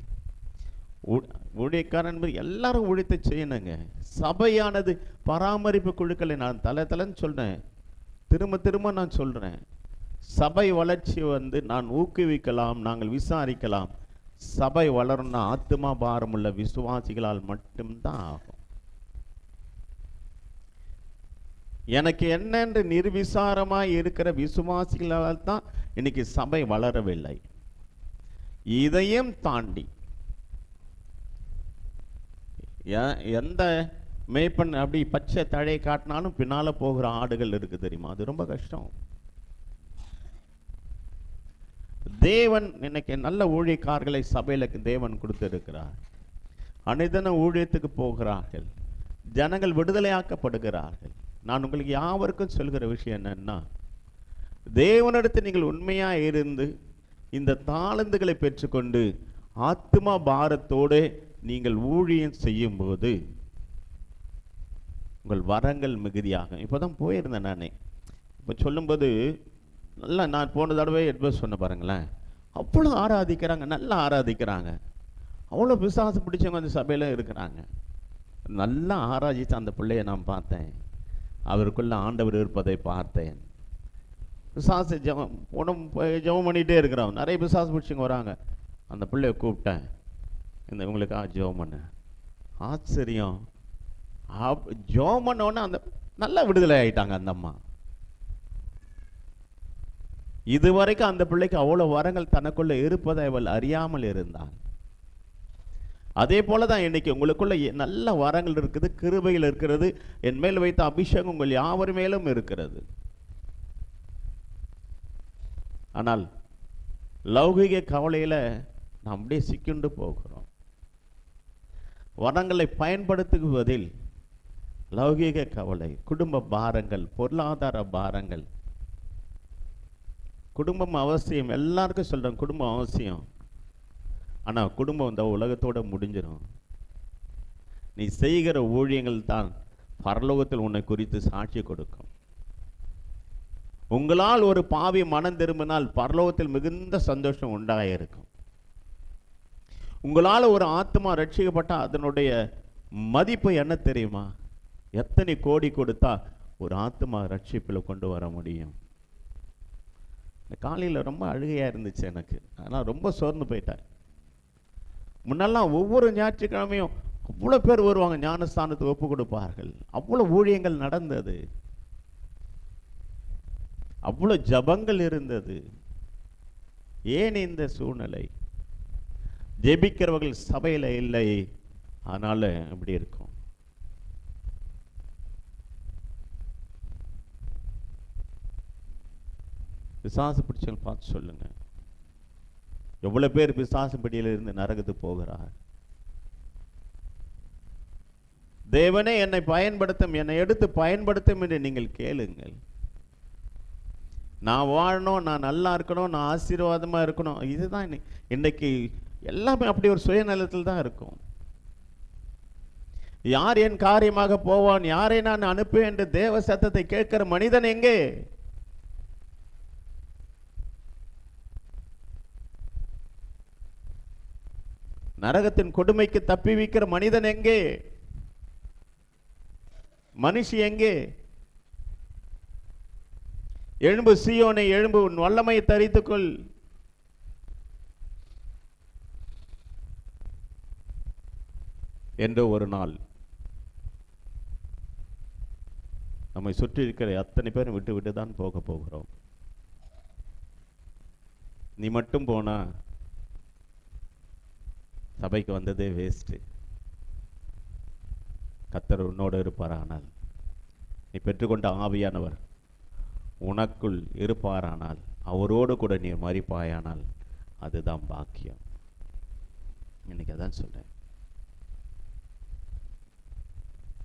ஊழியக்காரன் என்பது எல்லாரும் ஊழியத்தை செய்யணுங்க. சபையானது பராமரிப்பு குழுக்களை நான் தலைன்னு சொல்றேன், திரும்ப நான் சொல்றேன். சபை வளர்ச்சி நான் ஊக்குவிக்கலாம், நாங்கள் விசாரிக்கலாம். சபை வளரணும்னா ஆத்மா பாரமுள்ள விசுவாசிகளால் மட்டும்தான் ஆகும். எனக்கு என்னென்று நிர்விசாரமாய் இருக்கிற விசுவாசிகளால் தான் இன்னைக்கு சபை வளரவில்லை. இதையும் தாண்டி எந்த மேய்ப்பன் அப்படி பச்சை தழை காட்டினாலும் பின்னால போகிற ஆடுகள் இருக்கு தெரியுமா? அது ரொம்ப கஷ்டம். தேவன் இன்னைக்கு நல்ல ஊழியக்காரர்களை சபையில தேவன் கொடுத்திருக்கிறார். அனைதன ஊழியத்துக்கு போகிறார்கள், ஜனங்கள் விடுதலையாக்கப்படுகிறார்கள். நான் உங்களுக்கு யாவருக்கும் சொல்கிற விஷயம் என்னன்னா, தேவனிடத்தில் நீங்கள் உண்மையா இருந்து இந்த தாளந்துகளை பெற்றுக்கொண்டு ஆத்மா பாரத்தோடு நீங்கள் ஊழியம் செய்யும் போது உங்கள் வரங்கள் மிகுதியாகும். இப்போதான் போயிருந்தேன் நானே. இப்போ சொல்லும்போது நல்லா, நான் போன தடவை அட்வைஸ் சொன்ன பாருங்களேன், அவ்வளோ ஆராதிக்கிறாங்க, நல்லா ஆராதிக்கிறாங்க, அவ்வளோ பிசாசு பிடிச்சவங்க அந்த சபையில் இருக்கிறாங்க. நல்லா ஆராதிச்சு அந்த பிள்ளையை நான் பார்த்தேன், அவருக்குள்ள ஆண்டவர் இருப்பதை பார்த்தேன். பிசாசு ஜெபம் பண்ணிகிட்டே இருக்கிறான், நிறைய பிசாசு பிடிச்சவங்க வராங்க. அந்த பிள்ளையை கூப்பிட்டேன், இவங்களுக்காக ஜெபம் பண்ண. ஆச்சரியம், ஜெபம் பண்ணோன்னே அந்த நல்லா விடுதலை ஆயிட்டாங்க அந்த அம்மா. இதுவரைக்கும் அந்த பிள்ளைக்கு அவ்வளவு வரங்கள் தனக்குள்ள இருப்பதை அவள் அறியாமல் இருந்தாள். அதே போலதான் இன்னைக்கு உங்களுக்குள்ள நல்ல வரங்கள் இருக்குது, கிருபையில் இருக்கிறது, என் மேல் வைத்த அபிஷேகம் உங்கள் யாவர் மேலும் இருக்கிறது. ஆனால் லௌகிக கவலையில நாம் அப்படியே சிக்கிண்டு போகிறோம். வரங்களை பயன்படுத்துவதில் லௌகிக கவலை, குடும்ப பாரங்கள், பொருளாதார பாரங்கள். குடும்பம் அவசியம், எல்லாருக்கும் சொல்றேன், குடும்பம் அவசியம். ஆனால் குடும்பம் இந்த உலகத்தோட முடிஞ்சிடும். நீ செய்கிற ஊழியங்கள் தான் பரலோகத்தில் உன்னை குறித்து சாட்சி கொடுக்கும். உங்களால் ஒரு பாவி மனம் திரும்பினால் பரலோகத்தில் மிகுந்த சந்தோஷம் உண்டாயிருக்கும். உங்களால் ஒரு ஆத்மா ரட்சிக்கப்பட்டால் அதனுடைய மதிப்பு என்ன தெரியுமா? எத்தனை கோடி கொடுத்தா ஒரு ஆத்மா ரட்சிப்பில் கொண்டு வர முடியும்? இந்த காலையில் ரொம்ப அழுகையாக இருந்துச்சு எனக்கு. அதனால் ரொம்ப சோர்ந்து போயிட்டார். முன்னெல்லாம் ஒவ்வொரு ஞாயிற்றுக்கிழமையும் அவ்வளோ பேர் வருவாங்க, ஞானஸ்தானத்துக்கு ஒப்பு கொடுப்பார்கள். அவ்வளோ ஊழியங்கள் நடந்தது, அவ்வளோ ஜபங்கள் இருந்தது. ஏன் இந்த சூழ்நிலை? ஜெபிக்கிறவர்கள் சபையில் இல்லை, அதனால இப்படி இருக்கும். பிசாசு பிடிச்சவங்க பார்த்து சொல்லுங்க, எவ்வளவு பேர் பிசாசு பிடியில இருந்து நரகத்துக்கு போகிறார். தேவனே என்னை பயன்படுத்தும், என்னை எடுத்து பயன்படுத்தும் என்று நீங்கள் கேளுங்கள். நான் வாழணும், நான் நல்லா இருக்கணும், நான் ஆசீர்வாதமா இருக்கணும், இதுதான் இன்னைக்கு எல்லாமே அப்படி ஒரு சுயநலத்தில் தான் இருக்கும். யார் என் காரியமாக போவான், யாரை நான் அனுப்புவேன் என்று தேவ சத்தத்தை கேட்கிற மனிதன் எங்கே? நரகத்தின் கொடுமைக்கு தப்பி வைக்கிற மனிதன் எங்கே? மனுஷி எங்கே? எழும்பு சீயோனை, எழும்பு, உன் வல்லமையை தரித்துக்கொள். என்று ஒரு நாள் நம்மை சுற்றி இருக்கிற அத்தனை பேரும் விட்டு விட்டு தான் போக போகிறோம். நீ மட்டும் போனா சபைக்கு வந்ததே வேஸ்ட். கர்த்தர் உன்னோடு இருப்பாரானால், நீ பெற்றுக்கொண்ட ஆவியானவர் உனக்குள் இருப்பாரானால், அவரோடு கூட நீ மரிப்பாயானால் அதுதான் பாக்கியம். இன்னைக்கு அதான் சொல்றேன்.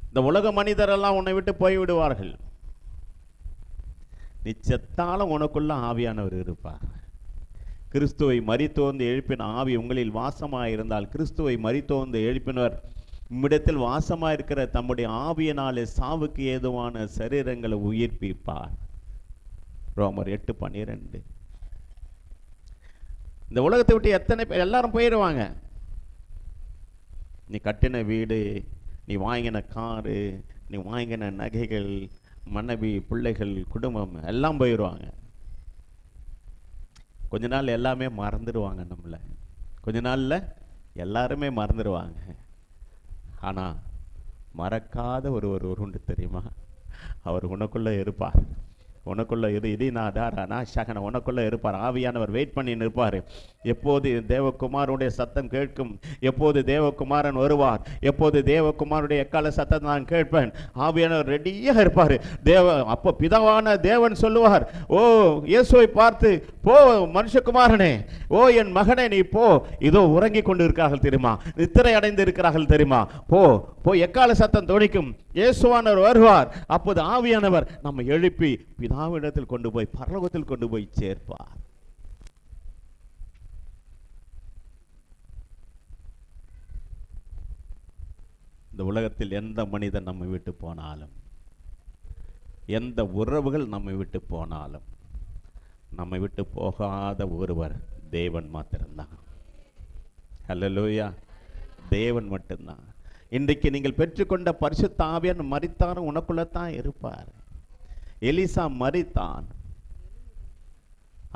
இந்த உலக மனிதரெல்லாம் உன்னை விட்டு போய்விடுவார்கள். நீ செத்தாலும் உனக்குள்ள ஆவியானவர் இருப்பார். கிறிஸ்துவை மரித்தோர்ந்து எழுப்பின ஆவி உங்களில் வாசமாயிருந்தால், கிறிஸ்துவை மரித்தோர்ந்து எழுப்பினவர் உம்மிடத்தில் வாசமாயிருக்கிற தம்முடைய ஆவியினாலே சாவுக்கு ஏதுவான சரீரங்களை உயிர்ப்பிப்பார். ரோமர் 8:12. இந்த உலகத்தை விட்டு எத்தனை பேர் எல்லாரும் போயிடுவாங்க. நீ கட்டின வீடு, நீ வாங்கின காரு, நீ வாங்கின நகைகள், மனைவி, பிள்ளைகள், குடும்பம் எல்லாம் போயிடுவாங்க. கொஞ்ச நாள் எல்லாமே மறந்துடுவாங்க. நம்மளை கொஞ்ச நாள்ல எல்லாருமே மறந்துடுவாங்க. ஆனா மறக்காத ஒருவர் உண்டு தெரியுமா? அவர் உனக்குள்ள இருப்பார். உனக்குள்ள உனக்குள்ள இருப்பார். ஆவியானவர் வெயிட் பண்ணி நிற்பார். எப்போது தேவகுமாரனுடைய சத்தம் கேட்கும், எப்போது தேவகுமாரன் வருவார், எப்போது தேவகுமாரனுடைய எக்கால சத்தம் நான் கேட்பேன், ஆவியானவர் ரெடியாக இருப்பார். அப்போ பிதாவான தேவன் சொல்லுவார், ஓ இயேசுவை பார்த்து, போ மனுஷகுமாரனே, ஓ என் மகனே நீ போ, இதோ உறங்கி கொண்டு இருக்கிறார்கள் தெரியுமா, நித்திரை அடைந்து இருக்கிறார்கள் தெரியுமா, போ போ, எக்கால சத்தம் துணிக்கும், இயேசுவானவர் வருவார். அப்போது ஆவியானவர் நம்ம எழுப்பி பிதாவிடத்தில் கொண்டு போய் பரலோகத்தில் கொண்டு போய் சேர்ப்பார். இந்த உலகத்தில் எந்த மனிதன் நம்மை விட்டு போனாலும், எந்த உறவுகள் நம்மை விட்டு போனாலும், நம்மை விட்டு போகாத ஒருவர் தேவன் மாத்திரம்தான். ஹல்லேலூயா, தேவன் மட்டும்தான். இன்றைக்கு நீங்கள் பெற்றுக்கொண்ட பரிசுத்த ஆவியானவர் மரித்தாரும் உனக்குள்ளதான் இருப்பார். எலிசா மரித்தான்.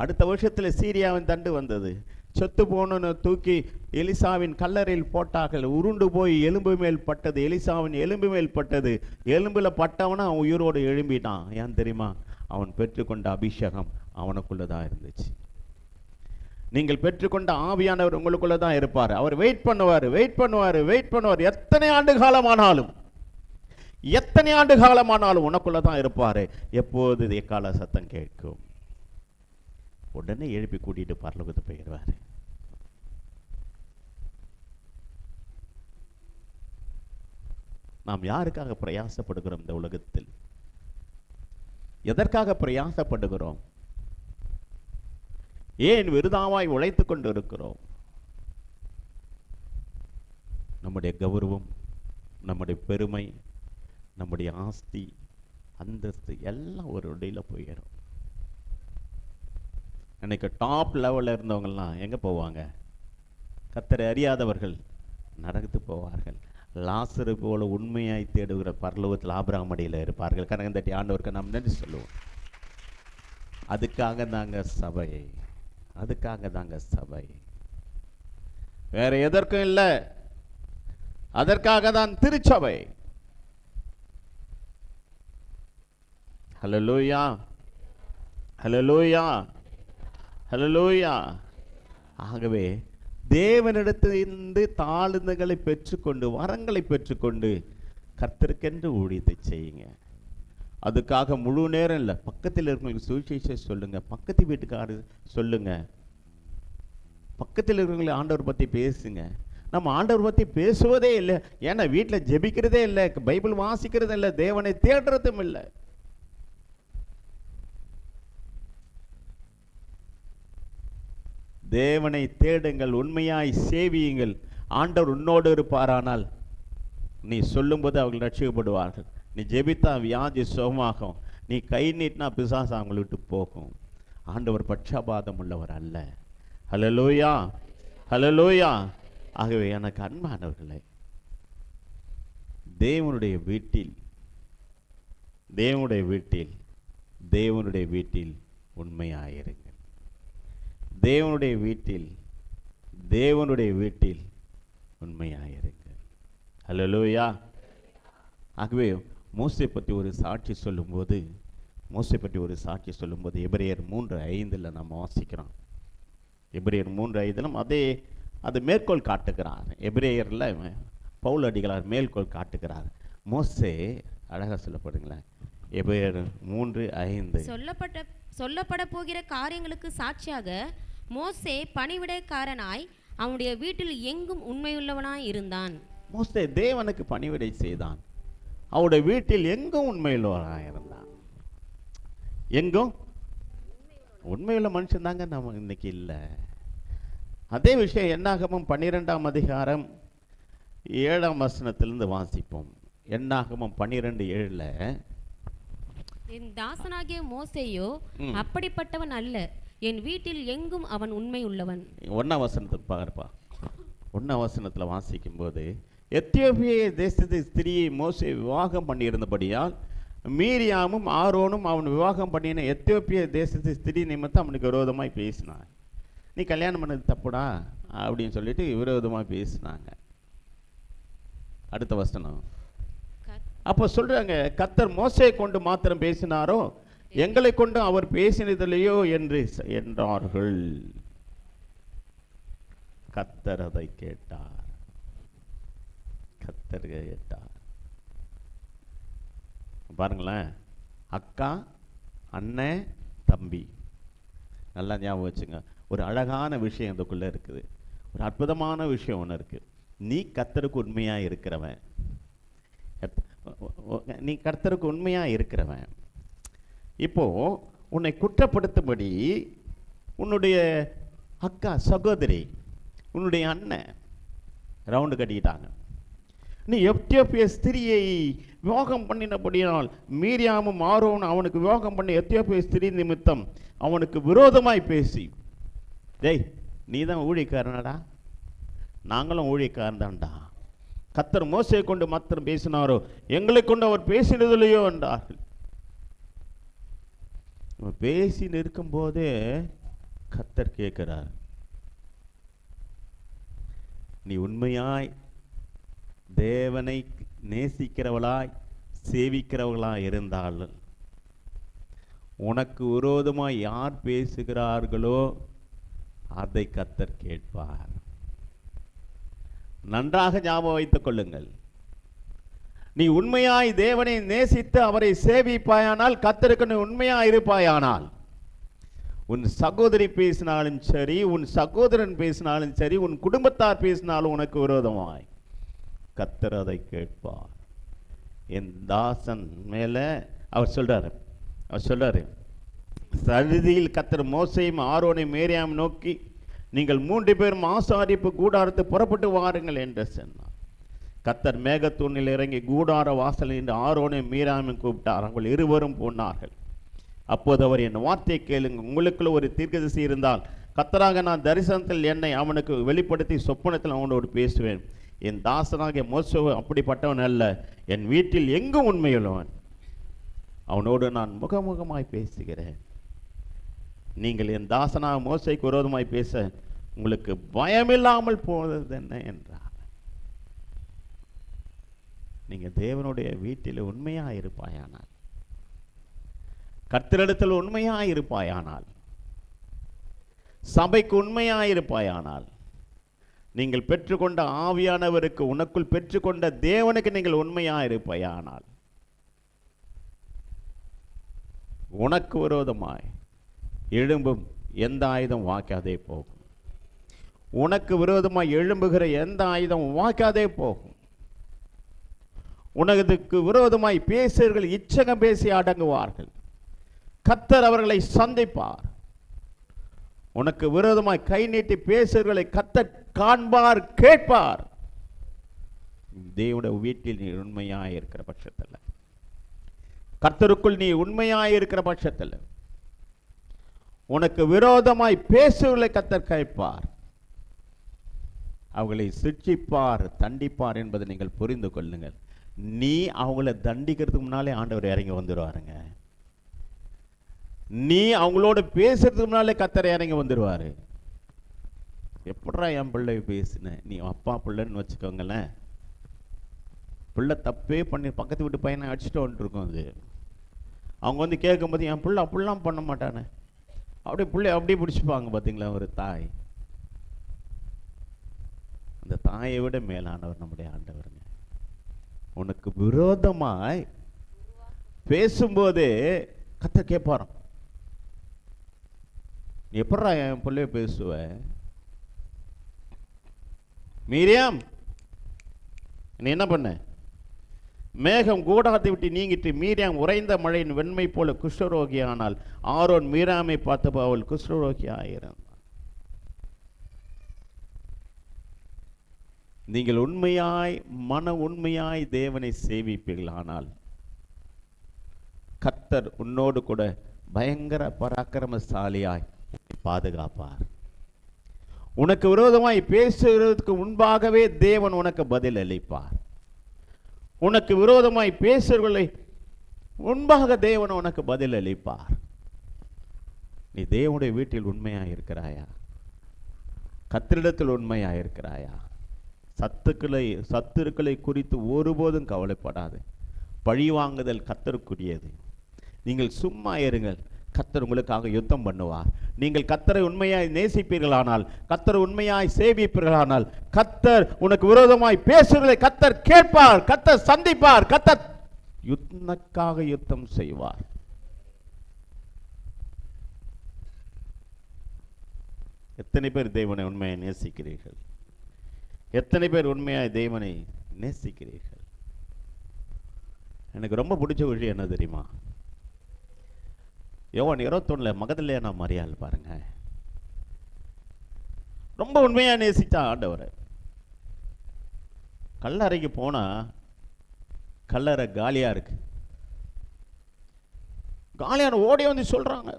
அடுத்த வருஷத்தில் சீரியாவின் தண்டு வந்தது. சொத்து போனு தூக்கி எலிசாவின் கல்லறையில் போட்டார்கள். உருண்டு போய் எலும்பு மேல் பட்டது. எலிசாவின் எலும்பு மேல் பட்டது. எலும்புல பட்டவனா அவன் உயிரோடு எழும்பிட்டான். ஏன் தெரியுமா? அவன் பெற்றுக்கொண்ட அபிஷேகம் அவனுக்குள்ளதான் இருந்துச்சு. நீங்கள் பெற்றுக்கொண்ட ஆவியானவர் உங்களுக்குள்ளதான் இருப்பார். அவர் வெயிட் பண்ணுவார், வெயிட் பண்ணுவார், வெயிட் பண்ணுவார். எத்தனை ஆண்டு காலமானாலும், எத்தனை ஆண்டு காலமானாலும் உனக்குள்ளதான் இருப்பாரு. எப்போது எக்கால சத்தம் கேட்கும், உடனே எழுப்பி கூட்டிட்டு பரலோகத்து போயிடுவாரு. நாம் யாருக்காக பிரயாசப்படுகிறோம்? இந்த உலகத்தில் எதற்காக பிரயாசப்படுகிறோம்? ஏன் விருதாவாய் உழைத்துக் கொண்டு இருக்கிறோம்? நம்முடைய கௌரவம், நம்முடைய பெருமை, நம்முடைய ஆஸ்தி, அந்தஸ்து எல்லாம் ஒரு இடையில் போயிடும். இன்னைக்கு டாப் லெவலில் இருந்தவங்கெல்லாம் எங்கே போவாங்க? கர்த்தரை அறியாதவர்கள் நரகத்து போவார்கள். லாசரு போல உண்மையாய் தேடுகிற பரலோகத்தில் ஆபிரகாம் அடியில் இருப்பார்கள். கனகம் தட்டி ஆண்டவருக்கு நாம் நன்றி சொல்லுவோம். அதுக்காக தாங்க சபை, அதுக்காக தாங்க சபை, வேற எதற்கும் இல்லை. அதற்காக தான் திருச்சபை. ஹல்லேலூயா, ஹல்லேலூயா, ஹல்லேலூயா. ஆகவே தேவனிடத்திலிருந்து தாழ்ந்துகளை பெற்றுக்கொண்டு, வரங்களை பெற்றுக்கொண்டு கர்த்தருக்கென்று ஊழியத்தை செய்யுங்க. அதுக்காக முழு நேரம் இல்லை, பக்கத்தில் இருக்கிறவங்களுக்கு சுவிசேஷம் சொல்லுங்க, பக்கத்து வீட்டுக்காரர் சொல்லுங்க, பக்கத்தில் இருக்கிறவங்களை ஆண்டவர் பற்றி பேசுங்க. நம்ம ஆண்டவர் பற்றி பேசுவதே இல்லை. ஏன்னா வீட்டில் ஜெபிக்கிறதே இல்லை, பைபிள் வாசிக்கிறதும் இல்லை, தேவனை தேடுறதும் இல்லை. தேவனை தேடுங்கள், உண்மையாய் சேவியுங்கள். ஆண்டவர் உன்னோடு இருப்பாரானால் நீ சொல்லும்போது அவர்கள் ரட்சிக்கப்படுவார்கள். நீ ஜெபித்தா வியாதி சுகமாகும். நீ கை நீட்டினா பிசாசு அவங்களை விட்டு போகும். ஆண்டவர் பட்சபாதம் உள்ளவர் அல்ல. ஹல்லேலூயா, ஹல்லேலூயா. ஆகவே எனக்கு அன்பானவர்களே, தேவனுடைய வீட்டில், தேவனுடைய வீட்டில், தேவனுடைய வீட்டில் உண்மையாயிருங்கள். தேவனுடைய வீட்டில், தேவனுடைய வீட்டில் உண்மையாயிருங்கள். ஹல்லேலூயா. ஆகவே மோசே பற்றி ஒரு சாட்சி சொல்லும்போது, மோசே பற்றி ஒரு சாட்சி சொல்லும்போது எபிரேயர் 3:5 நம்ம வாசிக்கிறோம். எபிரேயர் 3:5 அது மேற்கோள் காட்டுகிறார். எபிரேயரில் பவுல் அடிகளார் மேற்கோள் காட்டுகிறார். மோசே அழகாக சொல்லப்படுங்களேன். எபிரேயர் 3:5 சொல்லப்பட போகிற காரியங்களுக்கு சாட்சியாக மோசே பணிவிடைக்காரனாய் அவனுடைய வீட்டில் எங்கும் உண்மையுள்ளவனாய் இருந்தான். மோசே தேவனுக்கு பணிவிடை செய்தான். அவருடைய வீட்டில் எங்கும் உண்மையுள்ளவனாய் இருந்தான். எங்கும் உண்மையுள்ள மனுஷன் தாங்க நம்ம இன்னைக்கு இல்லை. அதே விஷயம் என்னாகமம் 12ஆம் அதிகாரம் 7ஆம் வசனத்திலிருந்து வாசிப்போம். என்னாகமம் 12:7 என் தாசனாகிய மோசேயோ அப்படிப்பட்டவன் அல்ல, என் வீட்டில் எங்கும் அவன் உண்மை உள்ளவன். 1ஆம் வசனத்தை பாருப்பா. 1ஆம் வசனத்தில் வாசிக்கும் போது, எத்தியோப்பிய தேசத்து ஸ்திரியை மோசே விவாகம் பண்ணியிருந்தபடியால் மீரியாமும் ஆரோனும் அவன் விவாகம் பண்ணின எத்தியோப்பிய தேசத்து ஸ்திரீ நிமித்தம் அவனுக்கு விரோதமாய் பேசினான். நீ கல்யாணம் பண்ணது தப்புடா அப்படின்னு சொல்லிட்டு விரோதமாக பேசினாங்க. அடுத்த வசனம். அப்போ சொல்றாங்க, கர்த்தர் மோசே கொண்டு மாத்திரம் பேசினாரோ, எங்களை கொண்டு அவர் பேசினதில்லையோ என்றார்கள். கர்த்தர் அதை கேட்டார். கர்த்தர் கேட்டார். பாருங்களேன், அக்கா, அண்ணன், தம்பி, நல்லா ஞாபகம் வச்சுங்க. ஒரு அழகான விஷயம் இதுக்குள்ளே இருக்குது. ஒரு அற்புதமான விஷயம் ஒன்று இருக்குது. நீ கர்த்தருக்கு உண்மையாக இருக்கிறவன், நீ கர்த்தருக்கு உண்மையாக இருக்கிறவன். இப்போ உன்னை குற்றப்படுத்தும்படி உன்னுடைய அக்கா, சகோதரி, உன்னுடைய அண்ணன் ரவுண்டு கட்டிக்கிட்டாங்க. நீ எத்தியோப்பிய ஸ்திரியை விவாகம் பண்ணினபடியால் மீரியாமும் ஆரோனும் அவனுக்கு விவாகம் பண்ணி எத்தியோப்பிய ஸ்திரீ நிமித்தம் அவனுக்கு விரோதமாய் பேசி, டேய் நீ தான் ஊழியக்காரனடா, நாங்களும் ஊழியக்காரன் தான்டா, கர்த்தர் மோசே கொண்டு மாத்திரம் பேசினாரோ, எங்களை கொண்டு அவர் பேசினதில்லையோ என்றார்கள். பேசின்னு இருக்கும்போதே கர்த்தர் கேட்கிறார், நீ உண்மையாய் தேவனை நேசிக்கிறவளாய் சேவிக்கிறவர்களாய் இருந்தால் உனக்கு விரோதமாய் யார் பேசுகிறார்களோ அதை கர்த்தர் கேட்பார். நன்றாக ஞாபகம் வைத்துக் கொள்ளுங்கள். நீ உண்மையாய் தேவனை நேசித்து அவரை சேவிப்பாயானால், கர்த்தருக்கு நீ உண்மையாய் இருப்பாயானால், உன் சகோதரி பேசினாலும் சரி, உன் சகோதரன் பேசினாலும் சரி, உன் குடும்பத்தார் பேசினாலும் உனக்கு விரோதமாய் கர்த்தர் அதை கேட்பார். என் தாசன் மேல அவர் சொல்றாரு, சரிதியில் கர்த்தர் மோசேயும் ஆரோனை மீரியாம் நோக்கி, நீங்கள் 3 பேரும் ஆசாரிப்பு கூடாரத்தை புறப்பட்டு வாருங்கள் என்று சொன்னார். கர்த்தர் மேகத்தூணில் இறங்கி கூடார வாசலில் நின்று ஆரோனை மீராமையும் கூப்பிட்டார். அவர்கள் இருவரும் போனார்கள். அப்போது அவர், என் வார்த்தையை கேளுங்க, உங்களுக்குள்ள ஒரு தீர்க்கதரிசி இருந்தால் கர்த்தராக நான் தரிசனத்தில் என்னை அவனுக்கு வெளிப்படுத்தி சொப்பனத்தில் அவனோடு பேசுவேன். என் தாசனாகிய மோசே அப்படிப்பட்டவன் அல்ல, என் வீட்டில் எங்கும் உண்மையுள்ளவன், அவனோடு நான் முகமுகமாய் பேசுகிறேன். நீங்கள் என் தாசனாக மோசேக்கு விரோதமாய் பேச உங்களுக்கு பயமில்லாமல் போனது என்ன என்றார். நீங்கள் தேவனுடைய வீட்டில் உண்மையாக இருப்பாயானால், கர்த்தரிடத்தில் உண்மையாக இருப்பாயானால், சபைக்கு உண்மையாக இருப்பாயானால், நீங்கள் பெற்றுக்கொண்ட ஆவியானவருக்கு, உனக்குள் பெற்றுக்கொண்ட தேவனுக்கு நீங்கள் உண்மையாக இருப்பாயானால், உனக்கு விரோதமாய் எழும்பும் எந்த ஆயுதம் வாய்க்காதே போகும். உனக்கு விரோதமாய் எழும்புகிற எந்த ஆயுதம் வாய்க்காதே போகும். உனக்கு விரோதமாய் பேசுகிறவர்கள் இச்சகம் பேசி அடங்குவார்கள். கர்த்தர் அவர்களை சந்திப்பார். உனக்கு விரோதமாய் கை நீட்டி பேசுகிறவர்களை கர்த்தர் காண்பார், கேட்பார். தேவனுடைய வீட்டில் நீ உண்மையாக இருக்கிற பட்சத்தில், கர்த்தருக்குள் நீ உண்மையாக இருக்கிற பட்சத்தில், உனக்கு விரோதமாய் பேசுவதை கர்த்தர் கேட்பார். அவர்களை சிட்சிப்பார், தண்டிப்பார் என்பதை நீங்கள் புரிந்து கொள்ளுங்கள். நீ அவங்கள தண்டிக்கிறதுக்கு முன்னாலே ஆண்டவர் இறங்கி வந்துடுவாருங்க. நீ அவங்களோட பேசுறதுக்கு முன்னாலே கர்த்தர் இறங்கி வந்துடுவாரு. எப்படா என் பிள்ளை பேசுன, நீ அப்பா பிள்ளைன்னு வச்சுக்கோங்களேன். பிள்ளை தப்பே பண்ணி பக்கத்து வீட்டு பையனை அடிச்சுட்டு வந்துருக்கோம். அது அவங்க வந்து கேட்கும்போது, என் பிள்ளை அப்படிலாம் பண்ண மாட்டானே, அப்படியே பிள்ளை அப்படியே பிடிச்சிப்பாங்க. பார்த்தீங்களா, ஒரு தாய். அந்த தாயை விட மேலானவர் நம்முடைய ஆண்டவருங்க. உனக்கு விரோதமாய் பேசும்போது கர்த்தர் கேட்பாராம், நீ எப்படா என் பிள்ளைய பேசுவ? மீரியாம், நீ என்ன பண்ண? மேகம் கூடாரத்தை விட்டு நீங்கிட்டு மீரியாம் உறைந்த மழையின் வெண்மை போல குஷ்டரோகி ஆனால் ஆரோன் மீராமை பார்த்தப்போ அவள் குஷ்டரோகி ஆயிரம். நீங்கள் உண்மையாய் மன உண்மையாய் தேவனை சேவிப்பீர்கள் ஆனால் கர்த்தர் உன்னோடு கூட பயங்கர பராக்கிரமசாலியாய் பாதுகாப்பார். உனக்கு விரோதமாய் பேசுவதற்கு முன்பாகவே தேவன் உனக்கு பதில் அளிப்பார். உனக்கு விரோதமாய் பேசுவர்களை முன்பாக தேவன் உனக்கு பதில் அளிப்பார். நீ தேவனுடைய வீட்டில் உண்மையாக இருக்கிறாயா? கர்த்தரிடத்தில் உண்மையாக இருக்கிறாயா? சத்துருக்களை குறித்து ஒருபோதும் கவலைப்படாது. பழி வாங்குதல் கர்த்தருக்குரியது. நீங்கள் சும்மா இருங்கள், கர்த்தர் உங்களுக்காக யுத்தம் பண்ணுவார். நீங்கள் கர்த்தரை உண்மையாய் நேசிப்பீர்களானால், கர்த்தரை உண்மையாய் சேவிப்பீர்களானால், கர்த்தர் உனக்கு விரோதமாய் பேசுவதை கர்த்தர் கேட்பார், கர்த்தர் சந்திப்பார், கர்த்தர் உனக்காக யுத்தம் செய்வார். எத்தனை பேர் தேவனை உண்மையை நேசிக்கிறீர்கள்? எத்தனை பேர் உண்மையாய் தேவனை நேசிக்கிறீர்கள்? எனக்கு ரொம்ப பிடிச்ச விஷயம் என்ன தெரியுமா? யோவான் 21 மகதலேனா நான் மரியாள் பாருங்க, ரொம்ப உண்மையா நேசித்தா ஆண்டவரை. கல்லறைக்கு போனா கல்லறை காலியா இருக்கு. காலியான ஓடி வந்து சொல்றாங்க,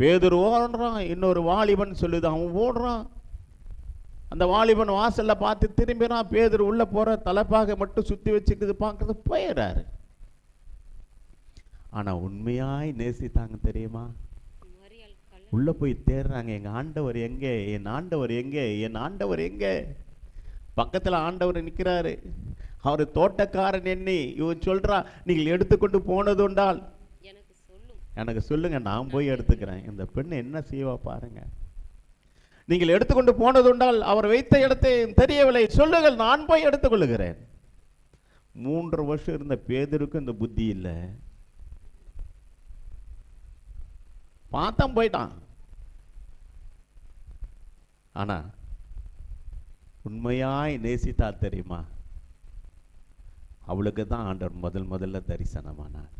பேதுரு ஓடுறான், இன்னொரு வாலிபன் சொல்லுது, அவன் ஓடுறான். அந்த வாலிபன் வாசல்ல பார்த்து திரும்பினான். பேதுரு உள்ள போற தலைப்பாக மட்டும் சுத்தி வச்சுக்குது, பார்க்கறது போயிடுறாரு. ஆனா உண்மையாய் நேசித்தாங்க தெரியுமா? உள்ள போய் தேடுறாங்க, எங்க ஆண்டவர் எங்கே, என் ஆண்டவர் எங்கே, என் ஆண்டவர் எங்கே? பக்கத்துல ஆண்டவர் நிற்கிறாரு. அவர் தோட்டக்காரன் எண்ணி இவன் சொல்றா, நீங்கள் எடுத்துக்கொண்டு போனது உண்டால் எனக்கு சொல்லுங்க, நான் போய் எடுத்துக்கிறேன். இந்த பெண் என்ன செய்வா பாருங்க. நீங்கள் எடுத்துக்கொண்டு போனது உண்டால் அவர் வைத்த இடத்தை தெரியவில்லை, சொல்லுங்கள், நான் போய் எடுத்துக்கொள்ளுகிறேன். 3 வருஷம் இருந்த பேதுருக்கு இந்த புத்தி இல்லை. பார்த்தான், போயிட்டான். ஆனா உண்மையாய் நேசித்தா தெரியுமா? அவளுக்கு தான் ஆண்டவர் முதல்ல தரிசனமானார்.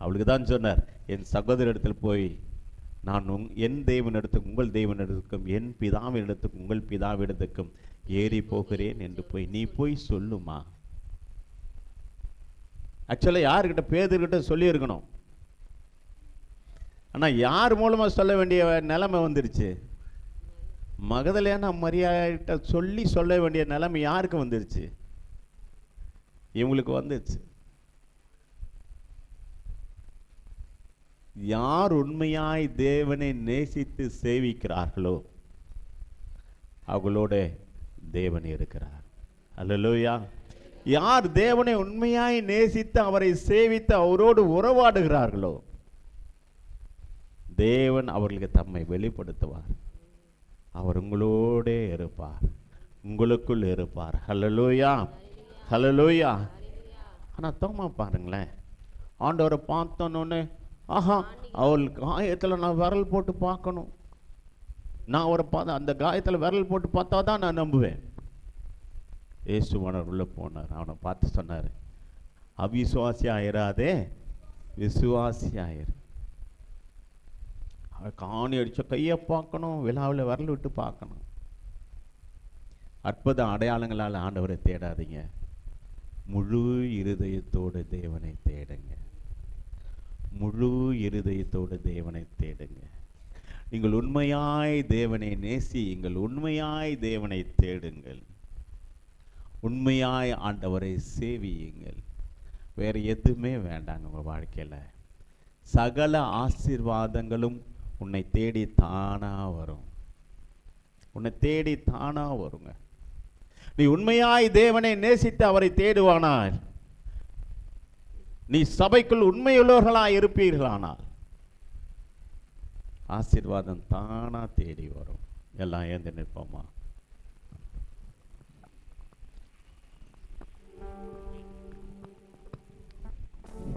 அவளுக்கு தான் சொன்னார், என் சகோதரிடத்தில் போய் நான் என் தேவனிடத்துக்கும் உங்கள் தேவனிடத்துக்கும் என் பிதாவினிடத்துக்கும் உங்கள் பிதாவினிடத்துக்கும் ஏறி போகிறேன் என்று நீ போய் சொல்லுமா. ஆக்சுவலாக யாருக்கிட்ட? பேதுருக்கிட்ட சொல்லியிருக்கணும். ஆனால் யார் மூலமாக சொல்ல வேண்டிய நிலைமை வந்துருச்சு? மகதலேனா மரியாதை சொல்லி சொல்ல வேண்டிய நிலைமை யாருக்கு வந்துருச்சு? இவங்களுக்கு வந்துருச்சு. யார் உண்மையாய் தேவனை நேசித்து சேவிக்கிறார்களோ அவங்களோட தேவன் இருக்கிறார். அல்லேலூயா. யார் தேவனை உண்மையாய் நேசித்து அவரை சேவித்து அவரோடு உறவாடுகிறார்களோ தேவன் அவர்களுக்கு தம்மை வெளிப்படுத்துவார். அவர் உங்களோட இருப்பார், உங்களுக்குள் இருப்பார். ஹல்லேலூயா, ஹல்லேலூயா. ஆனால் தோமா பாருங்களேன், ஆண்டவரை பார்த்தோன்னு ஆஹா அவள் காயத்தில் நான் விரல் போட்டு பார்க்கணும், நான் அவரை பார்த்த அந்த காயத்தில் விரல் போட்டு பார்த்தா தான் நான் நம்புவேன். இயேசுவானவர் உள்ளே போனார், அவனை பார்த்து சொன்னார், அவிசுவாசி ஆயிராதே விசுவாசி ஆயிரு. காணி அடித்த கையை பார்க்கணும், விழாவில் விரல் விட்டு பார்க்கணும். அற்புத அடையாளங்களால் ஆண்டவரை தேடாதீங்க, முழு இருதயத்தோடு தேவனை தேடுங்க. முழு இருதயத்தோடு தேவனை தேடுங்க. நீங்கள் உண்மையாய் தேவனை நேசியுங்கள், உண்மையாய் தேவனை தேடுங்கள், உண்மையாய் ஆண்டவரை சேவியுங்கள். வேறு எதுவுமே வேண்டாங்க உங்கள் வாழ்க்கையில். சகல ஆசீர்வாதங்களும் உன்னை தேடி தானா வரும், உன்னை தேடி தானா வருங்க. நீ உண்மையாய் தேவனை நேசித்து அவரை தேடுவானால், நீ சபைக்குள் உண்மையுள்ளவர்களாய் இருப்பீர்களானால் ஆசீர்வாதம் தானா தேடி வரும். எல்லாம் ஏந்து நிற்போமா?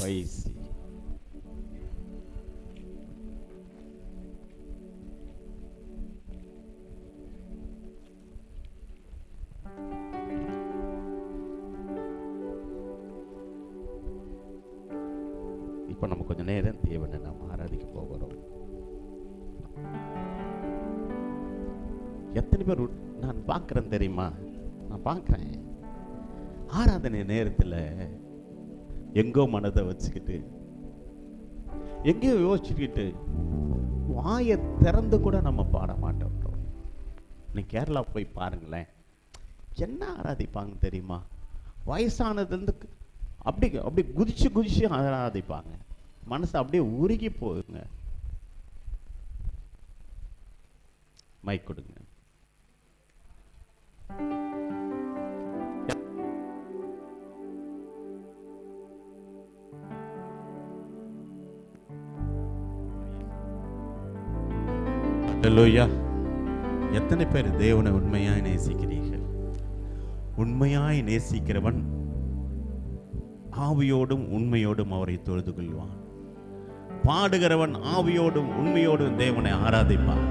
வைசி இப்போ நம்ம கொஞ்சம் நேரம் தேவனை நாம் ஆராதிக்க போகிறோம். எத்தனை பேர் நான் பார்க்குறேன் தெரியுமா? நான் பார்க்குறேன் ஆராதனை நேரத்தில் எங்கோ மனதை வச்சுக்கிட்டு எங்கேயோ யோசிச்சுக்கிட்டு வாயை திறந்து கூட நம்ம பாட மாட்டோம். நீ கேரளா போய் பாருங்களேன், என்ன ஆராதிப்பாங்க தெரியுமா? வயசானதுலேருந்து அப்படி குதிச்சு ஆராதிப்பாங்க. மனசு அப்படியே உருகி போகுங்க. மைக் கொடுங்க. அல்லேலூயா. எத்தனை பேர் தேவனை உண்மையாய் நேசிக்கிறீர்கள்? உண்மையாய் நேசிக்கிறவன் ஆவியோடும் உண்மையோடும் அவரை தொழுது கொள்வான். பாடுகிறவன் ஆவியோடும் உண்மையோடும் தேவனை ஆராதிப்பான்.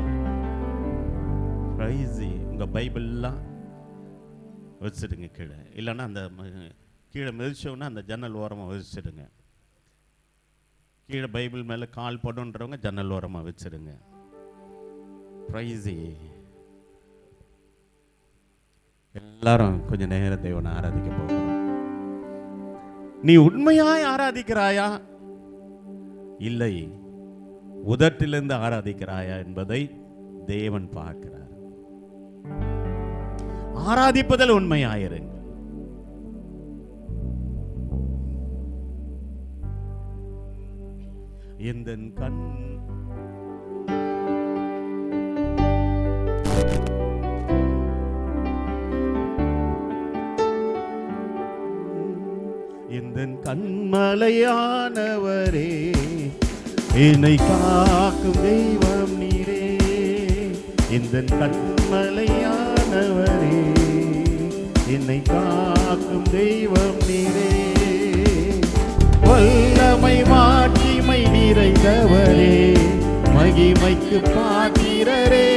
உங்க பைபிள்லாம் வச்சிடுங்க கீழே, இல்லைன்னா அந்த கீழே மிதிச்சோன்னா அந்த ஜன்னல் ஓரமாக வச்சிடுங்க. கீழே பைபிள் மேலே கால் படுன்றவங்க ஜன்னல் ஓரமாக வச்சிடுங்க. எல்லாரும் கொஞ்ச நேரம் தேவனை ஆராதிக்க போகிறோம். நீ உண்மையாய் ஆராதிக்கிறாயா இல்லை உதட்டிலிருந்து ஆராதிக்கிறாயா என்பதை தேவன் பார்க்கிறார். ஆராதிப்பதில் உண்மையாயிருங்க. இந்த கண் கண்மலையானவரே, என்னை காக்கும் தெய்வம் நீரே. இந்த கண்மலையானவரே, என்னை காக்கும் தெய்வம் நீரே. வல்லமை மாட்சிமை நிறைந்தவரே, மகிமைக்கு பாத்திரரே.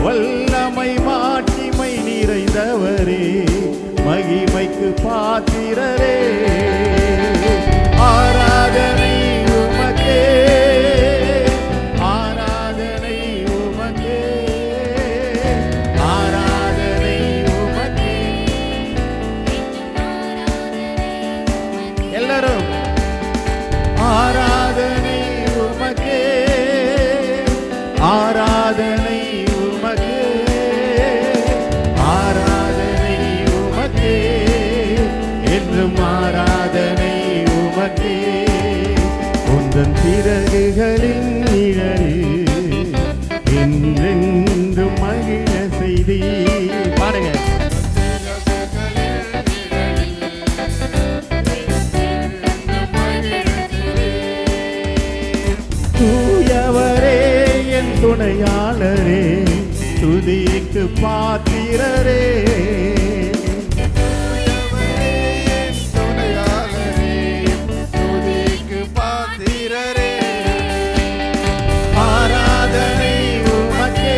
வல்லமை மாட்சிமை நிறைந்தவரே, மகிமைக்கு பாத்திரரே. ஆராதனை உமக்கே, துதிக்கு பாத்திரரே, ஆராதனை உமக்கே,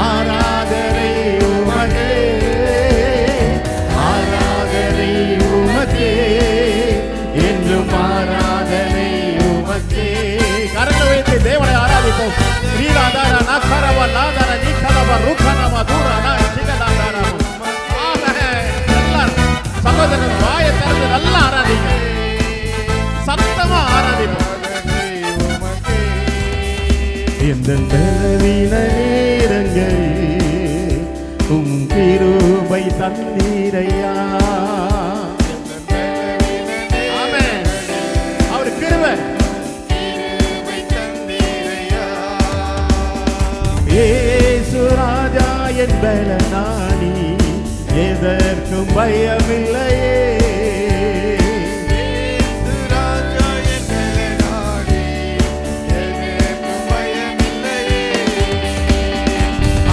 ஆராதனை உமக்கே, ஆராதனை உமக்கே, என்றும் ஆராதனை உமக்கே. கரங்களை வைத்து தேவனை ஆராதிப்போம். நீராதார நகரவ லாதர நிகலவ ருகனவ தூரன சிகலாதார. ஆமென். எல்லாரும் சகோதரர் வாயை திறந்து நல்லா ஆராதிங்க, சத்தமா ஆராதிப்போம். இந்த பலவீன நேரங்களில் உம் கிருபை தந்தீரையா. ஆமென். அவர் கிருபை இயேசு ராஜா என் பலனானி, எதற்கும் பயமில்லையே.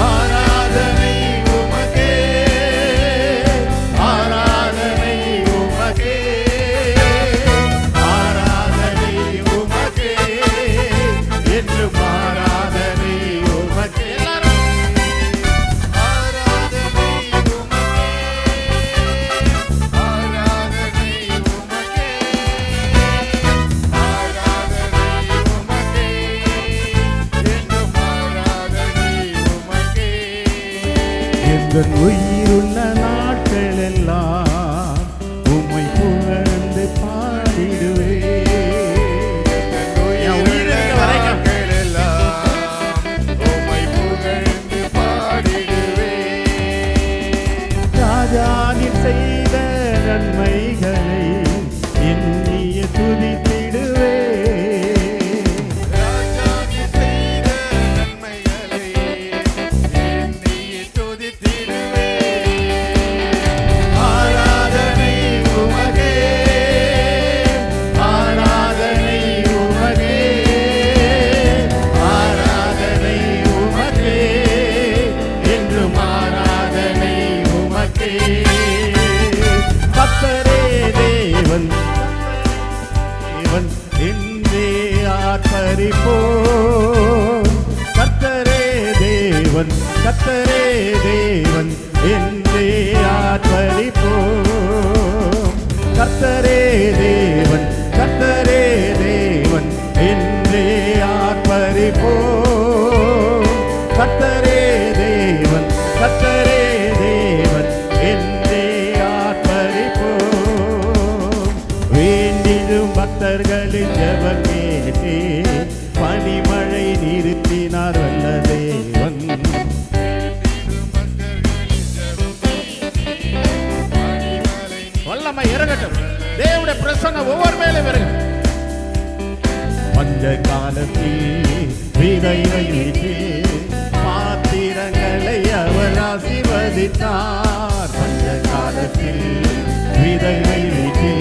ஆராதனை உமக்கே, ஆராதனை உமக்கே, ஆராதனை உமக்கே, என்றும் ஆராதனை உமக்கே. என் உயிருள்ள நாட்கள் எல்லாம் உம்மை புகழ்ந்து பாடிடுவே. ராஜானில் செய்த நன்மைகளை எண்ணிய துதித்திடுவே. ஆராதனை உமக்கே, ஆராதனை உமக்கே, ஆராதனை உமக்கே, என்றும் ஆராதனை உமக்கே. கர்த்தரே தேவன், தேவன் என்றே ஆர்ப்பரிப்போம். கர்த்தரே தேவன், கர்த்தரே தேவன் என்றே ஆர்ப்பரிப்போம். கர்த்தரே தேவன், கர்த்தரே தேவன் என்றே ஆர்ப்பரிப்போம். கர்த்தரே தேவன், கர்த்தரே தேவன் என்றே ஆர்ப்பரிப்போம். வேண்டிடும் பக்தர்களின் ஜெபம் கேட்டே பனிமழை நிறுத்தினார் வல்ல தேவன். வல்லமை இறங்கட்டும். தேவனுடைய பிரசன்னம் ஒவ்வொரு மேலும் இறங்கட்டும். பஞ்ச காலத்தில் விதை வைத்து பாத்திரங்களை அவர் ஆசீர்வதித்தார். பஞ்ச காலத்தில் விதை வைத்து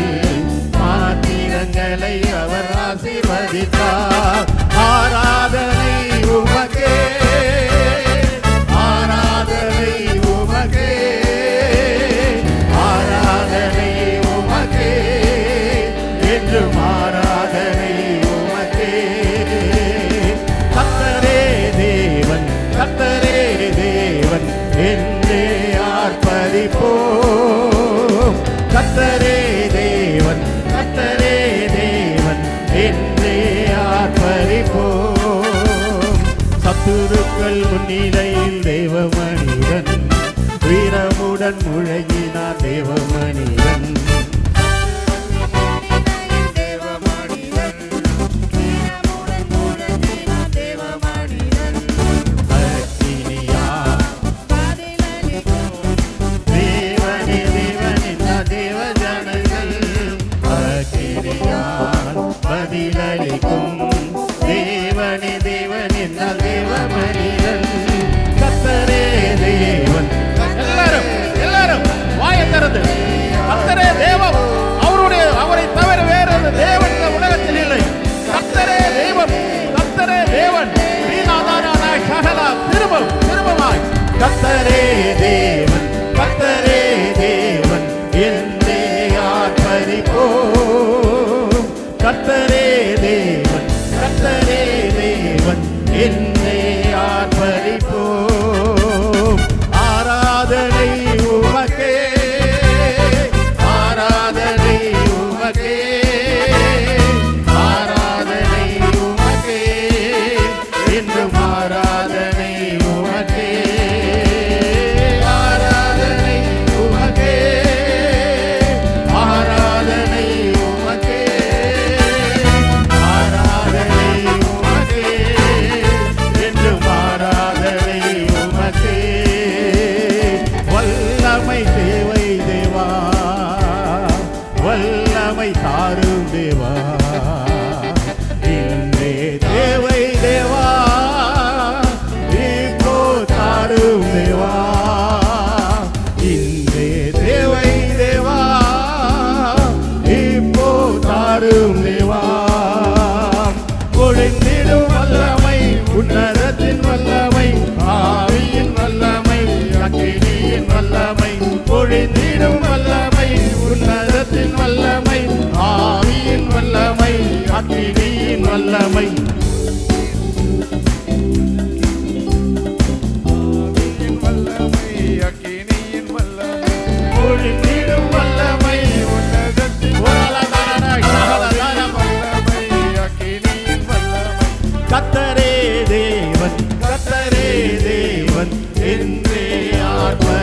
பாத்திரங்களை அவர் ஆசீர்வதித்தார். ஆராதனை உமக்கே, ஆராதனை உமக்கே, ஆராதனை உமக்கே, என்றும் ஆராதனை உமக்கே. கர்த்தரே தேவன், கர்த்தரே தேவன் என்றே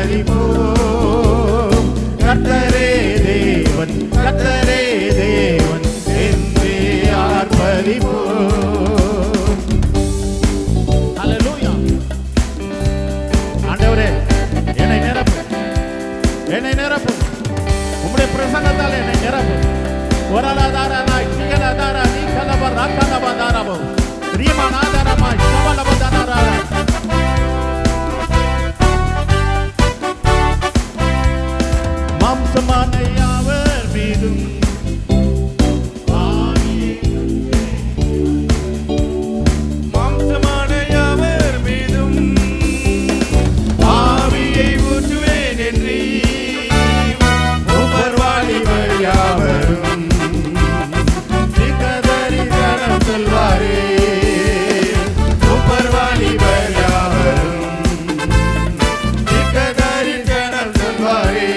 ஆர்ப்பரிப்போம். கர்த்தரே தேவன், கர்த்தரே தேவன் என்றே ஆர்ப்பரிப்போம். ஹல்லேலூயா. ஆண்டவரே என்னை நிரப்பு, என்னை நிரப்பு, உம்முடைய பிரசன்னத்தால் என்னை நிரப்பு. ஒரலாதாரனாய் சிகலதாரா நீ கலப ராக்கலபதாரபோ ரீமனாதாரமாய் சபலபதாரா. மாம்சமான யாவர் மீதும் மாம்சமான யாவர் மீதும் ஆவியை ஊற்றுவேன் என்று உபர்வாளிவர் யாவரும் திகதரிசனம் சொல்வாரே. உபர்வாளிவர் யாவரும் திகதரிசனம் சொல்வாரே.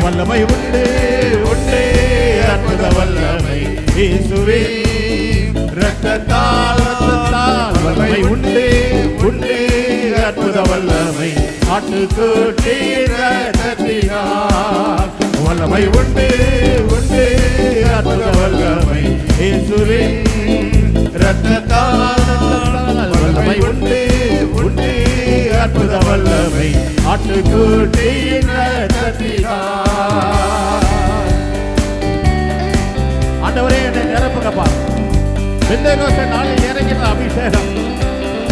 வல்லமை உண்டு உண்டு அற்புத வல்லமை இயேசுவே இரத்தத்தால் வல்லமை உண்டு உண்டு அற்புத வல்லமை ஆட்டுக்குட்டி இரத்தத்தினால் வல்லமை உண்டு உண்டு அற்புத வல்லமை இயேசுவே இரத்தத்தால் வல்லமை உண்டு உண்டு அற்புத வல்லமை ஆட்டுக்குட்டி இரத்தத்தினால். ஆண்டவரே என்னை நிரப்புங்கப்பா. பெந்தெகோஸ்தே நாளில் இறங்கின அபிஷேகம்,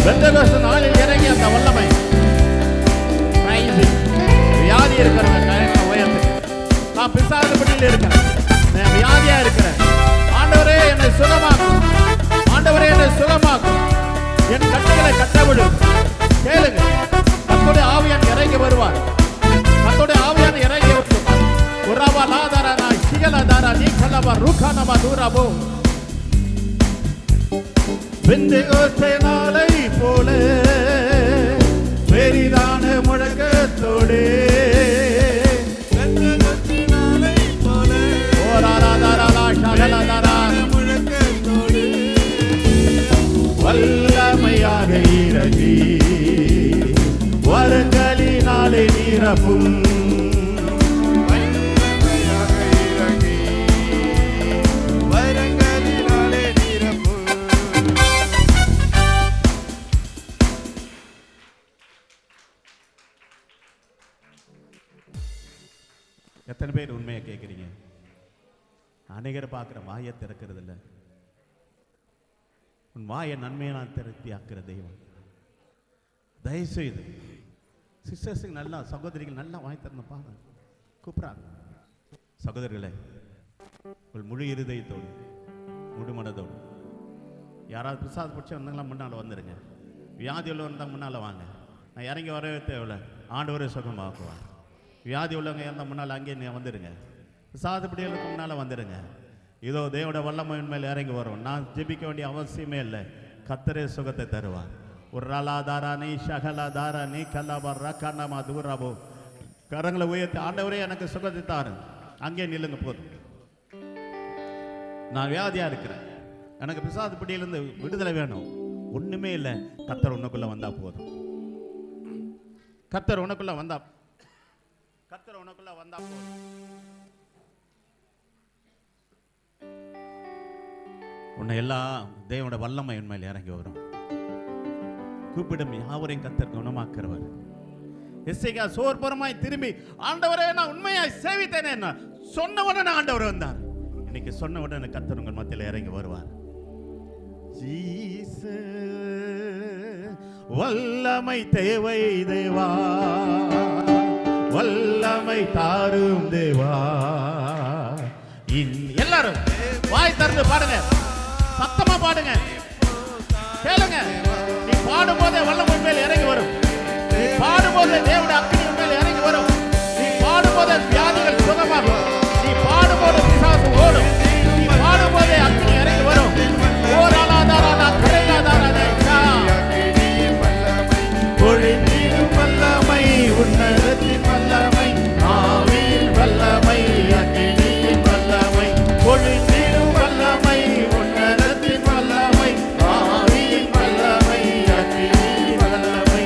பெந்தெகோஸ்தே நாளில் இறங்கிய அந்த வல்லமை. வியாதி இருக்கிறவங்க கையை உயர்த்து. நான் பிசாசு பிடியில் இருக்கிறேன், நான் வியாதியா இருக்கிறேன். ஆண்டவரே என்னை சுகமாக்கும், ஆண்டவரே என்னை சுகமாக்கும், என் கட்டுகளை கட்டவிடு. கேளுங்க, கர்த்தருடைய ஆவியான் இறங்கி வருவார், கர்த்தருடைய ஆவியான் இறங்கி வருவார். உராவா லாதாரா சிகலதாரா நீ கலவா ருகானமா தூராபோ. பெந்தெகோஸ்தே நாளை போல பெரிதான முழக்கத்தோடு நாளை போல முழக்கத்தோடு வல்லமையாக இறங்கி வரங்களினாலே நிரப்பும். வல்லமையாக இறங்கி வரங்களினாலே நிரப்பும். எத்தனை பேர் உண்மையை கேட்குறீங்க? அநேகர் பார்க்குற வாயை திறக்கிறது இல்லை. உன் வாயை நன்மையை நான் திறத்தி ஆக்குற தெய்வம். தயவுசெய்து சிஸ்டர்ஸுக்கு நல்லா, சகோதரிகள் நல்லா வாய் திறந்து பாருங்க, கூப்பிட்றாங்க. சகோதரிகளே, உங்கள் முழு இருதயத்தோடு முழு மனதோடு யாராவது பிசாசு பிடிச்சி வந்தாங்களா முன்னால் வந்துடுங்க. வியாதி உள்ளவங்க இருந்தால் முன்னால் வாங்க. நான் இறங்கி வரவே தேவையில்ல, ஆண்டவரே சுகமாக்குவார். வியாதி உள்ளவங்க இருந்தால் முன்னால் அங்கே நீ வந்துடுங்க. சாதுபடிகளுக்கு முன்னால் வந்துடுங்க. இதோ தேவோட வல்லமையின் மேல் இறங்கி வரும். நான் ஜெபிக்க வேண்டிய அவசியமே இல்லை. கர்த்தரே சுகத்தை தருவார். ஒரு ரலாதாரா நீ ஷகலாதாரா நீ கல்லாபா ரக்கானமா தூராபோ. கரங்களை உயர்த்தி ஆண்டவரே எனக்கு சுகத்தை தாரு. அங்கே நில்லுங்க போதும். நான் வியாதியா இருக்கிறேன், எனக்கு பிசாசு பிடியிலிருந்து விடுதலை வேணும். ஒண்ணுமே இல்லை, கர்த்தர் உனக்குள்ள வந்தா போதும். கர்த்தர் உனக்குள்ள வந்தா, கர்த்தர் உனக்குள்ள வந்தா போதும். உன்னை எல்லாம் தேவனோட வல்லமை உண்மையில் இறங்கி வரும். கூப்பிடும் யாவரையும் கர்த்தர் குணமாக்குறவர். எசேக்கியா சோர்பரமாய் திரும்பி ஆண்டவரே நான் உண்மையாய் சேவித்தேனே என்ன சொன்ன உடனே ஆண்டவர் வந்தார். இன்னைக்கு சொன்ன உடனே கர்த்தர் உங்கள் மத்தியில் இறங்கி வருவார். வல்லமை தேவை தேவா, வல்லமை தாரும் தேவா. எல்லாரும் வாய் திறந்து பாடுங்க, சத்தமா பாடுங்க, கேளுங்க. நீ பாடும்போதே வல்லமை மேல் இறங்கி வரும். நீ பாடும்போதே தேவனுடைய அக்கினி மேல் இறங்கி வரும். நீ பாடும்போதே வியாதிகள் சுகமாகும். நீ பாடும்போது பிசாசு ஓடும். நீ பாடும்போதே அக்கினி இறங்கி வரும். ஓராலாதாரா கரையாதாரா பொழிந்திடும் வல்லமை, உன்னதத்தின் வல்லமை, ஆவியின் வல்லமை, அக்கினியின் வல்லமை, பொழிந்திடும் வல்லமை, உன்னதத்தின் வல்லமை, ஆவியின் வல்லமை, அக்கினியின் வல்லமை,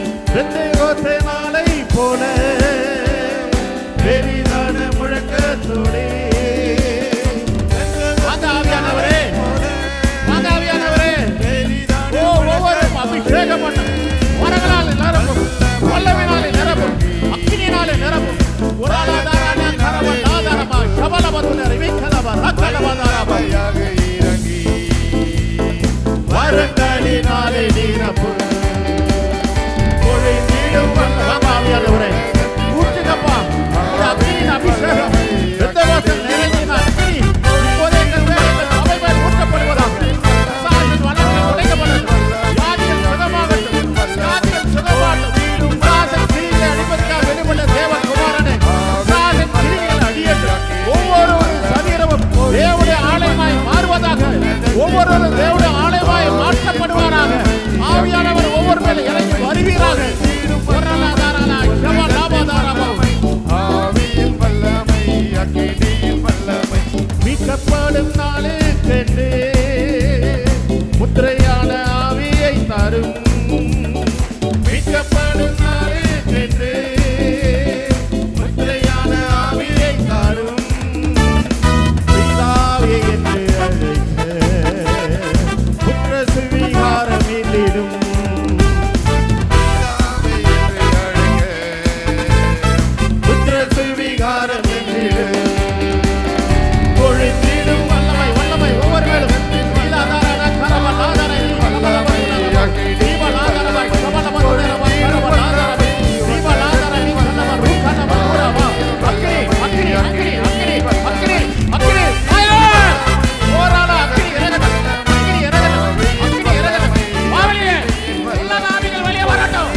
திறக்கப்படும் நாளே என்று முத்திரையான ஆவியை தாரும் பிதாவே என்று அழைக்க புத்திர சுவிகாரம் இல்லிடும் புத்திர சுவிகாரம் இல்லிடும் பொழுதிடும் வல்லமை வல்லமை ஒவ்வொரு மேலும் நீலாதார கரவலாதார வல்லமை தீபலாதார கவலமதுரவ கரவலாதார தீபலாதார நீவல்லவ ரூகனவ ரவ அக்னி அக்னி அக்னி அக்னி அக்னி அக்னி ஃபயர் ஓராலா அக்னி இறங்கட்டும் அக்னி இறங்கட்டும் அக்னி இறங்கட்டும் மாவலியே எல்லா நாவிகள் வெளியே வரட்டும்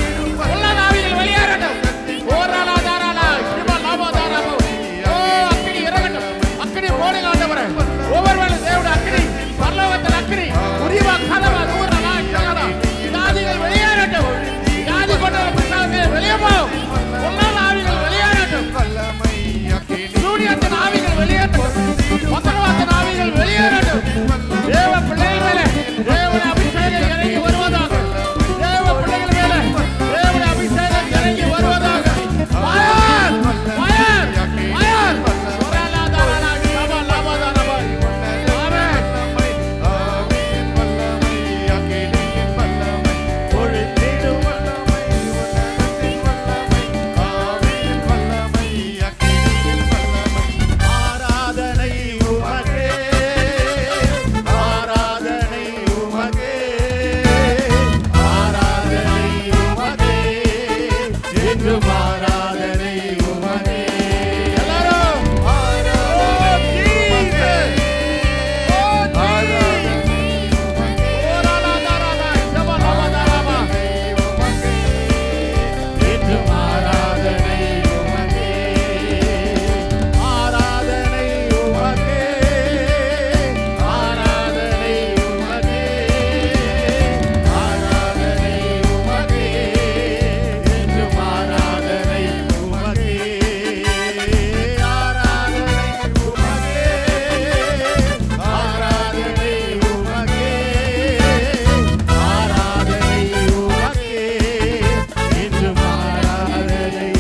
எல்லா நாவிகள் வெளியேறட்டும் ஓராலா தாராலா தீபலாபா தாராபோ ஓ அக்னி இறங்கட்டும் அக்னி போடுங்க ஆண்டவரே ஒவ்வொருவரும் தேவனுடைய அக்னி பரலோகத்தின் அக்னி உரிவா கதவா தூரலா கதவா வியாதிகள் வெளியேறட்டும் வியாதி கொண்டவர்கள் பிசாசே வெளியே போ எல்லா நாவிகள் வெளியேறட்டும் சூரியத்தின் ஆவிகள் வெளியேறட்டும் மத்தகவாத்தின் ஆவிகள் வெளியேறட்டும் தேவ பிள்ளைகள் மேலே தேவனுடைய அபிஷேகம் இறங்கி வருவதாக தேவ பிள்ளைகள் மேலே தேவனுடைய அபிஷேகம் இறங்கி வருவதாக fire fire fire ஓராலா தாராலா Kaba lava தாராபா பொழுதிடும் ஆராதனை உமக்கே ஆராதனை உமக்கே ஆராதனை உமக்கே என்றும் ஆராதனை உமக்கே எல்லாரும் என்றும் ஆராதனை உமக்கே ஆராதனை உமக்கே ஆராதனை உமக்கே ஆராதனை உமக்கே என்றும் ஆராதனை உமக்கே ஆராதனை உமக்கே ஆராதனை உமக்கே ஆராதனை உமக்கே என்றும் ஆராதனை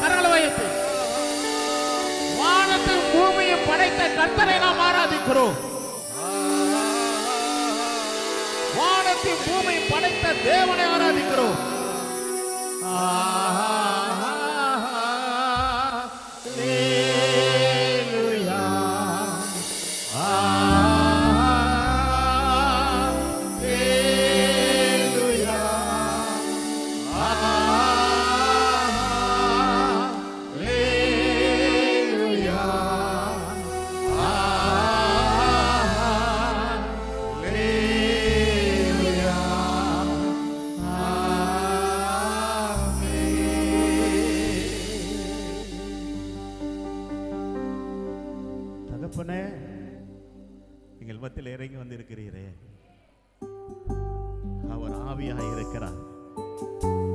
கரங்களை வைத்து வானத்தையும் பூமியும் படைத்த கர்த்தரை நாம் ஆராதிக்கிறோம். வானத்தையும் பூமியும் படைத்த தேவனை ஆராதிக்கிறோம். அல்லேலூயா. அல்லேலூயா. அல்லேலூயா. அல்லேலூயா. தகப்பனே, எங்கள் மத்தியில் இறங்கி வந்திருக்கிறீரே, அவர் ஆவியாக இருக்கிறார்.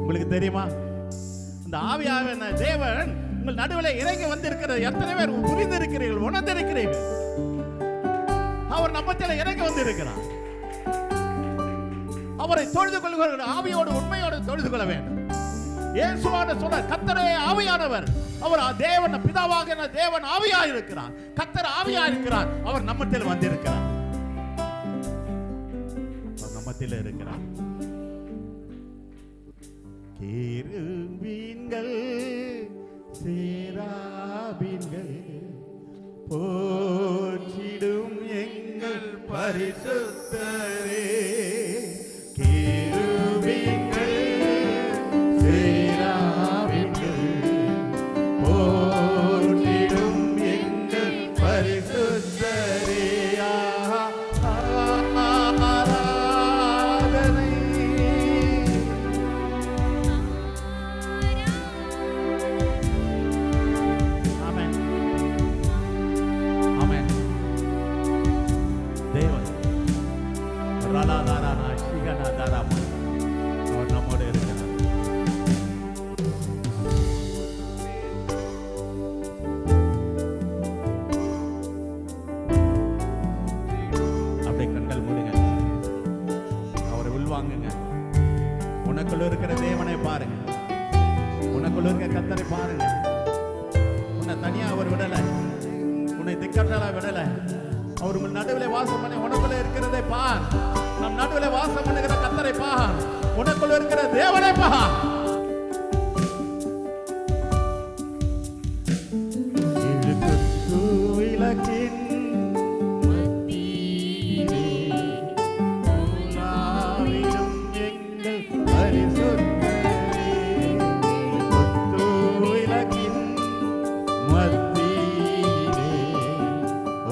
உங்களுக்கு தெரியுமா, இந்த ஆவியான தேவன் உங்கள் நடுவில் இறங்கி வந்திருக்கிறது எத்தனை பேர் புரிந்திருக்கிறீர்கள், உணர்ந்திருக்கிறீர்கள்? அவர் நம்மத்தில் இறங்கி வந்திருக்கிறார். அவரை தொழுது கொள்கிறவர்கள் ஆவியோடு உண்மையோடு தொழுது கொள்ள வேண்டும். இயேசுவான சொன்ன கர்த்தரே ஆவியானவர். அவர் தேவன் பிதாவாக தேவன் ஆவியாக இருக்கிறார். கர்த்தர் ஆவியாக இருக்கிறார். அவர் நம்மத்தில் வந்திருக்கிறார். அவர் நம்மத்தில் இருக்கிறார். கேருபீன்கள் சேராபீன்கள் போற்றிடும் எங்கள் பரிசுத்தரே. கேருபீன்கள் சேராபீன்கள் போற்றிடும் எங்கள் பரிசுத்தரே. ஆராதனை ஆமென் ஆமென். தேவன் ரலாதாரானா சிகனாதாராமா அவர் நம்மோடு இருக்கிறார். உனக்குள்ள இருக்க கர்த்தரை பாருங்க. உன்னை தனியா அவர் விடல, உன்னை திக்கற்றலா விடல. அவர் உங்கள் நடுவிலே வாசம் பண்ணி உனக்குள்ள இருக்கிறதை பார். நம் நடுவிலே வாசம் பண்ணுகிற கர்த்தரை பார். உனக்குள்ள இருக்கிற தேவனை பார். விளக்கின் மத்தியிலே உலாவிடும் எங்கள் பரிசுத்தரே. விளக்கின் மத்தியிலே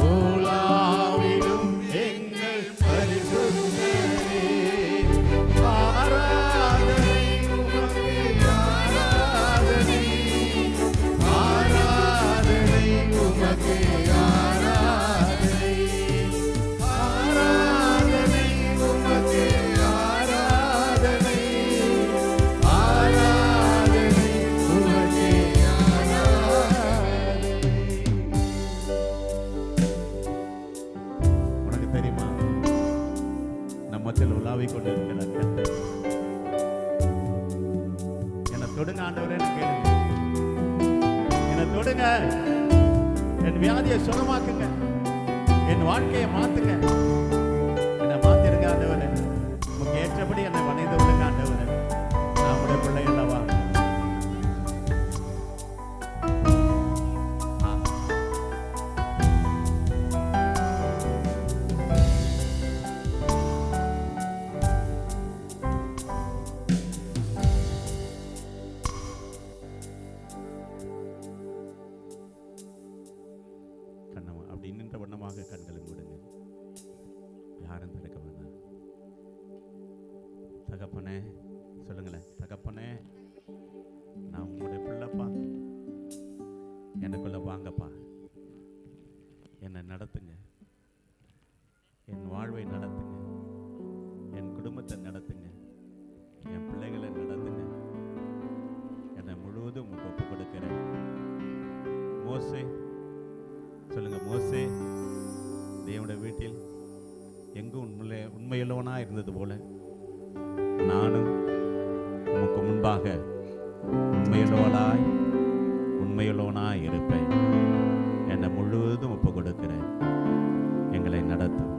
உலாவிடும் எங்கள் பரிசுத்தரே. ஆராதனை உமக்கு, ஆராதனை, ஆராதனை உமக்கு, ஆராதனை, ஆராதனை உமக்கு, ஆராதனை, ஆராதனை உமக்கு, ஆராதனை. உனக்கு தெரியுமா, நம்மத்தில் உலாவிக் கொண்டிருக்கிற கர்த்தர் என்னை தொடுங்க ஆண்டவரே கேளுங்க. என்னை தொடுங்க, என் வியாதியை சுகமாக்குங்க, என் வாழ்க்கையை மாத்துங்க, என்னை மாத்திருங்க ஆண்டவரே. உமக்கு ஏற்றபடி என்னை வணைந்து விடுங்க ஆண்டவரே. நான் உடைய பிள்ளை அல்லவா. கண்ணமா அப்படி நின்ற வண்ணமாக கண்களை மூடுங்க. யாரும் திறக்க வேணாம். தகப்பனே சொல்லுங்களேன். தகப்பனே, நான் உங்களுடைய பிள்ளைப்பா, எனக்குள்ள வாங்கப்பா, என்னை நடத்துங்க, என் வாழ்வை நடத்துங்க, என் குடும்பத்தை நடத்துங்க, என் பிள்ளைகளை நடத்துங்க, என்னை முழுவதும் உங்களுக்கு ஒப்பு கொடுக்கிறேன். மோசே சொல்லுங்க. மோசே தேவனுடைய வீட்டில் எங்கும் உண்மையுள்ளவனா இருந்தது போல நானும் உமக்கு முன்பாக உண்மையுள்ளவனாய் இருப்பேன். என்னை முழுவதும் ஒப்பு கொடுக்கிறேன். எங்களை நடத்தும்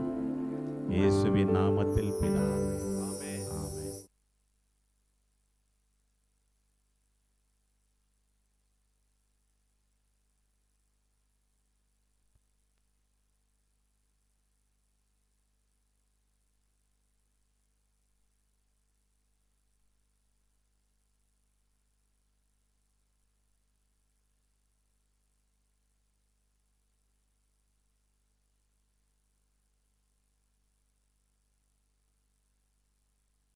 இயேசுவின் நாமத்தில் பிதாவே.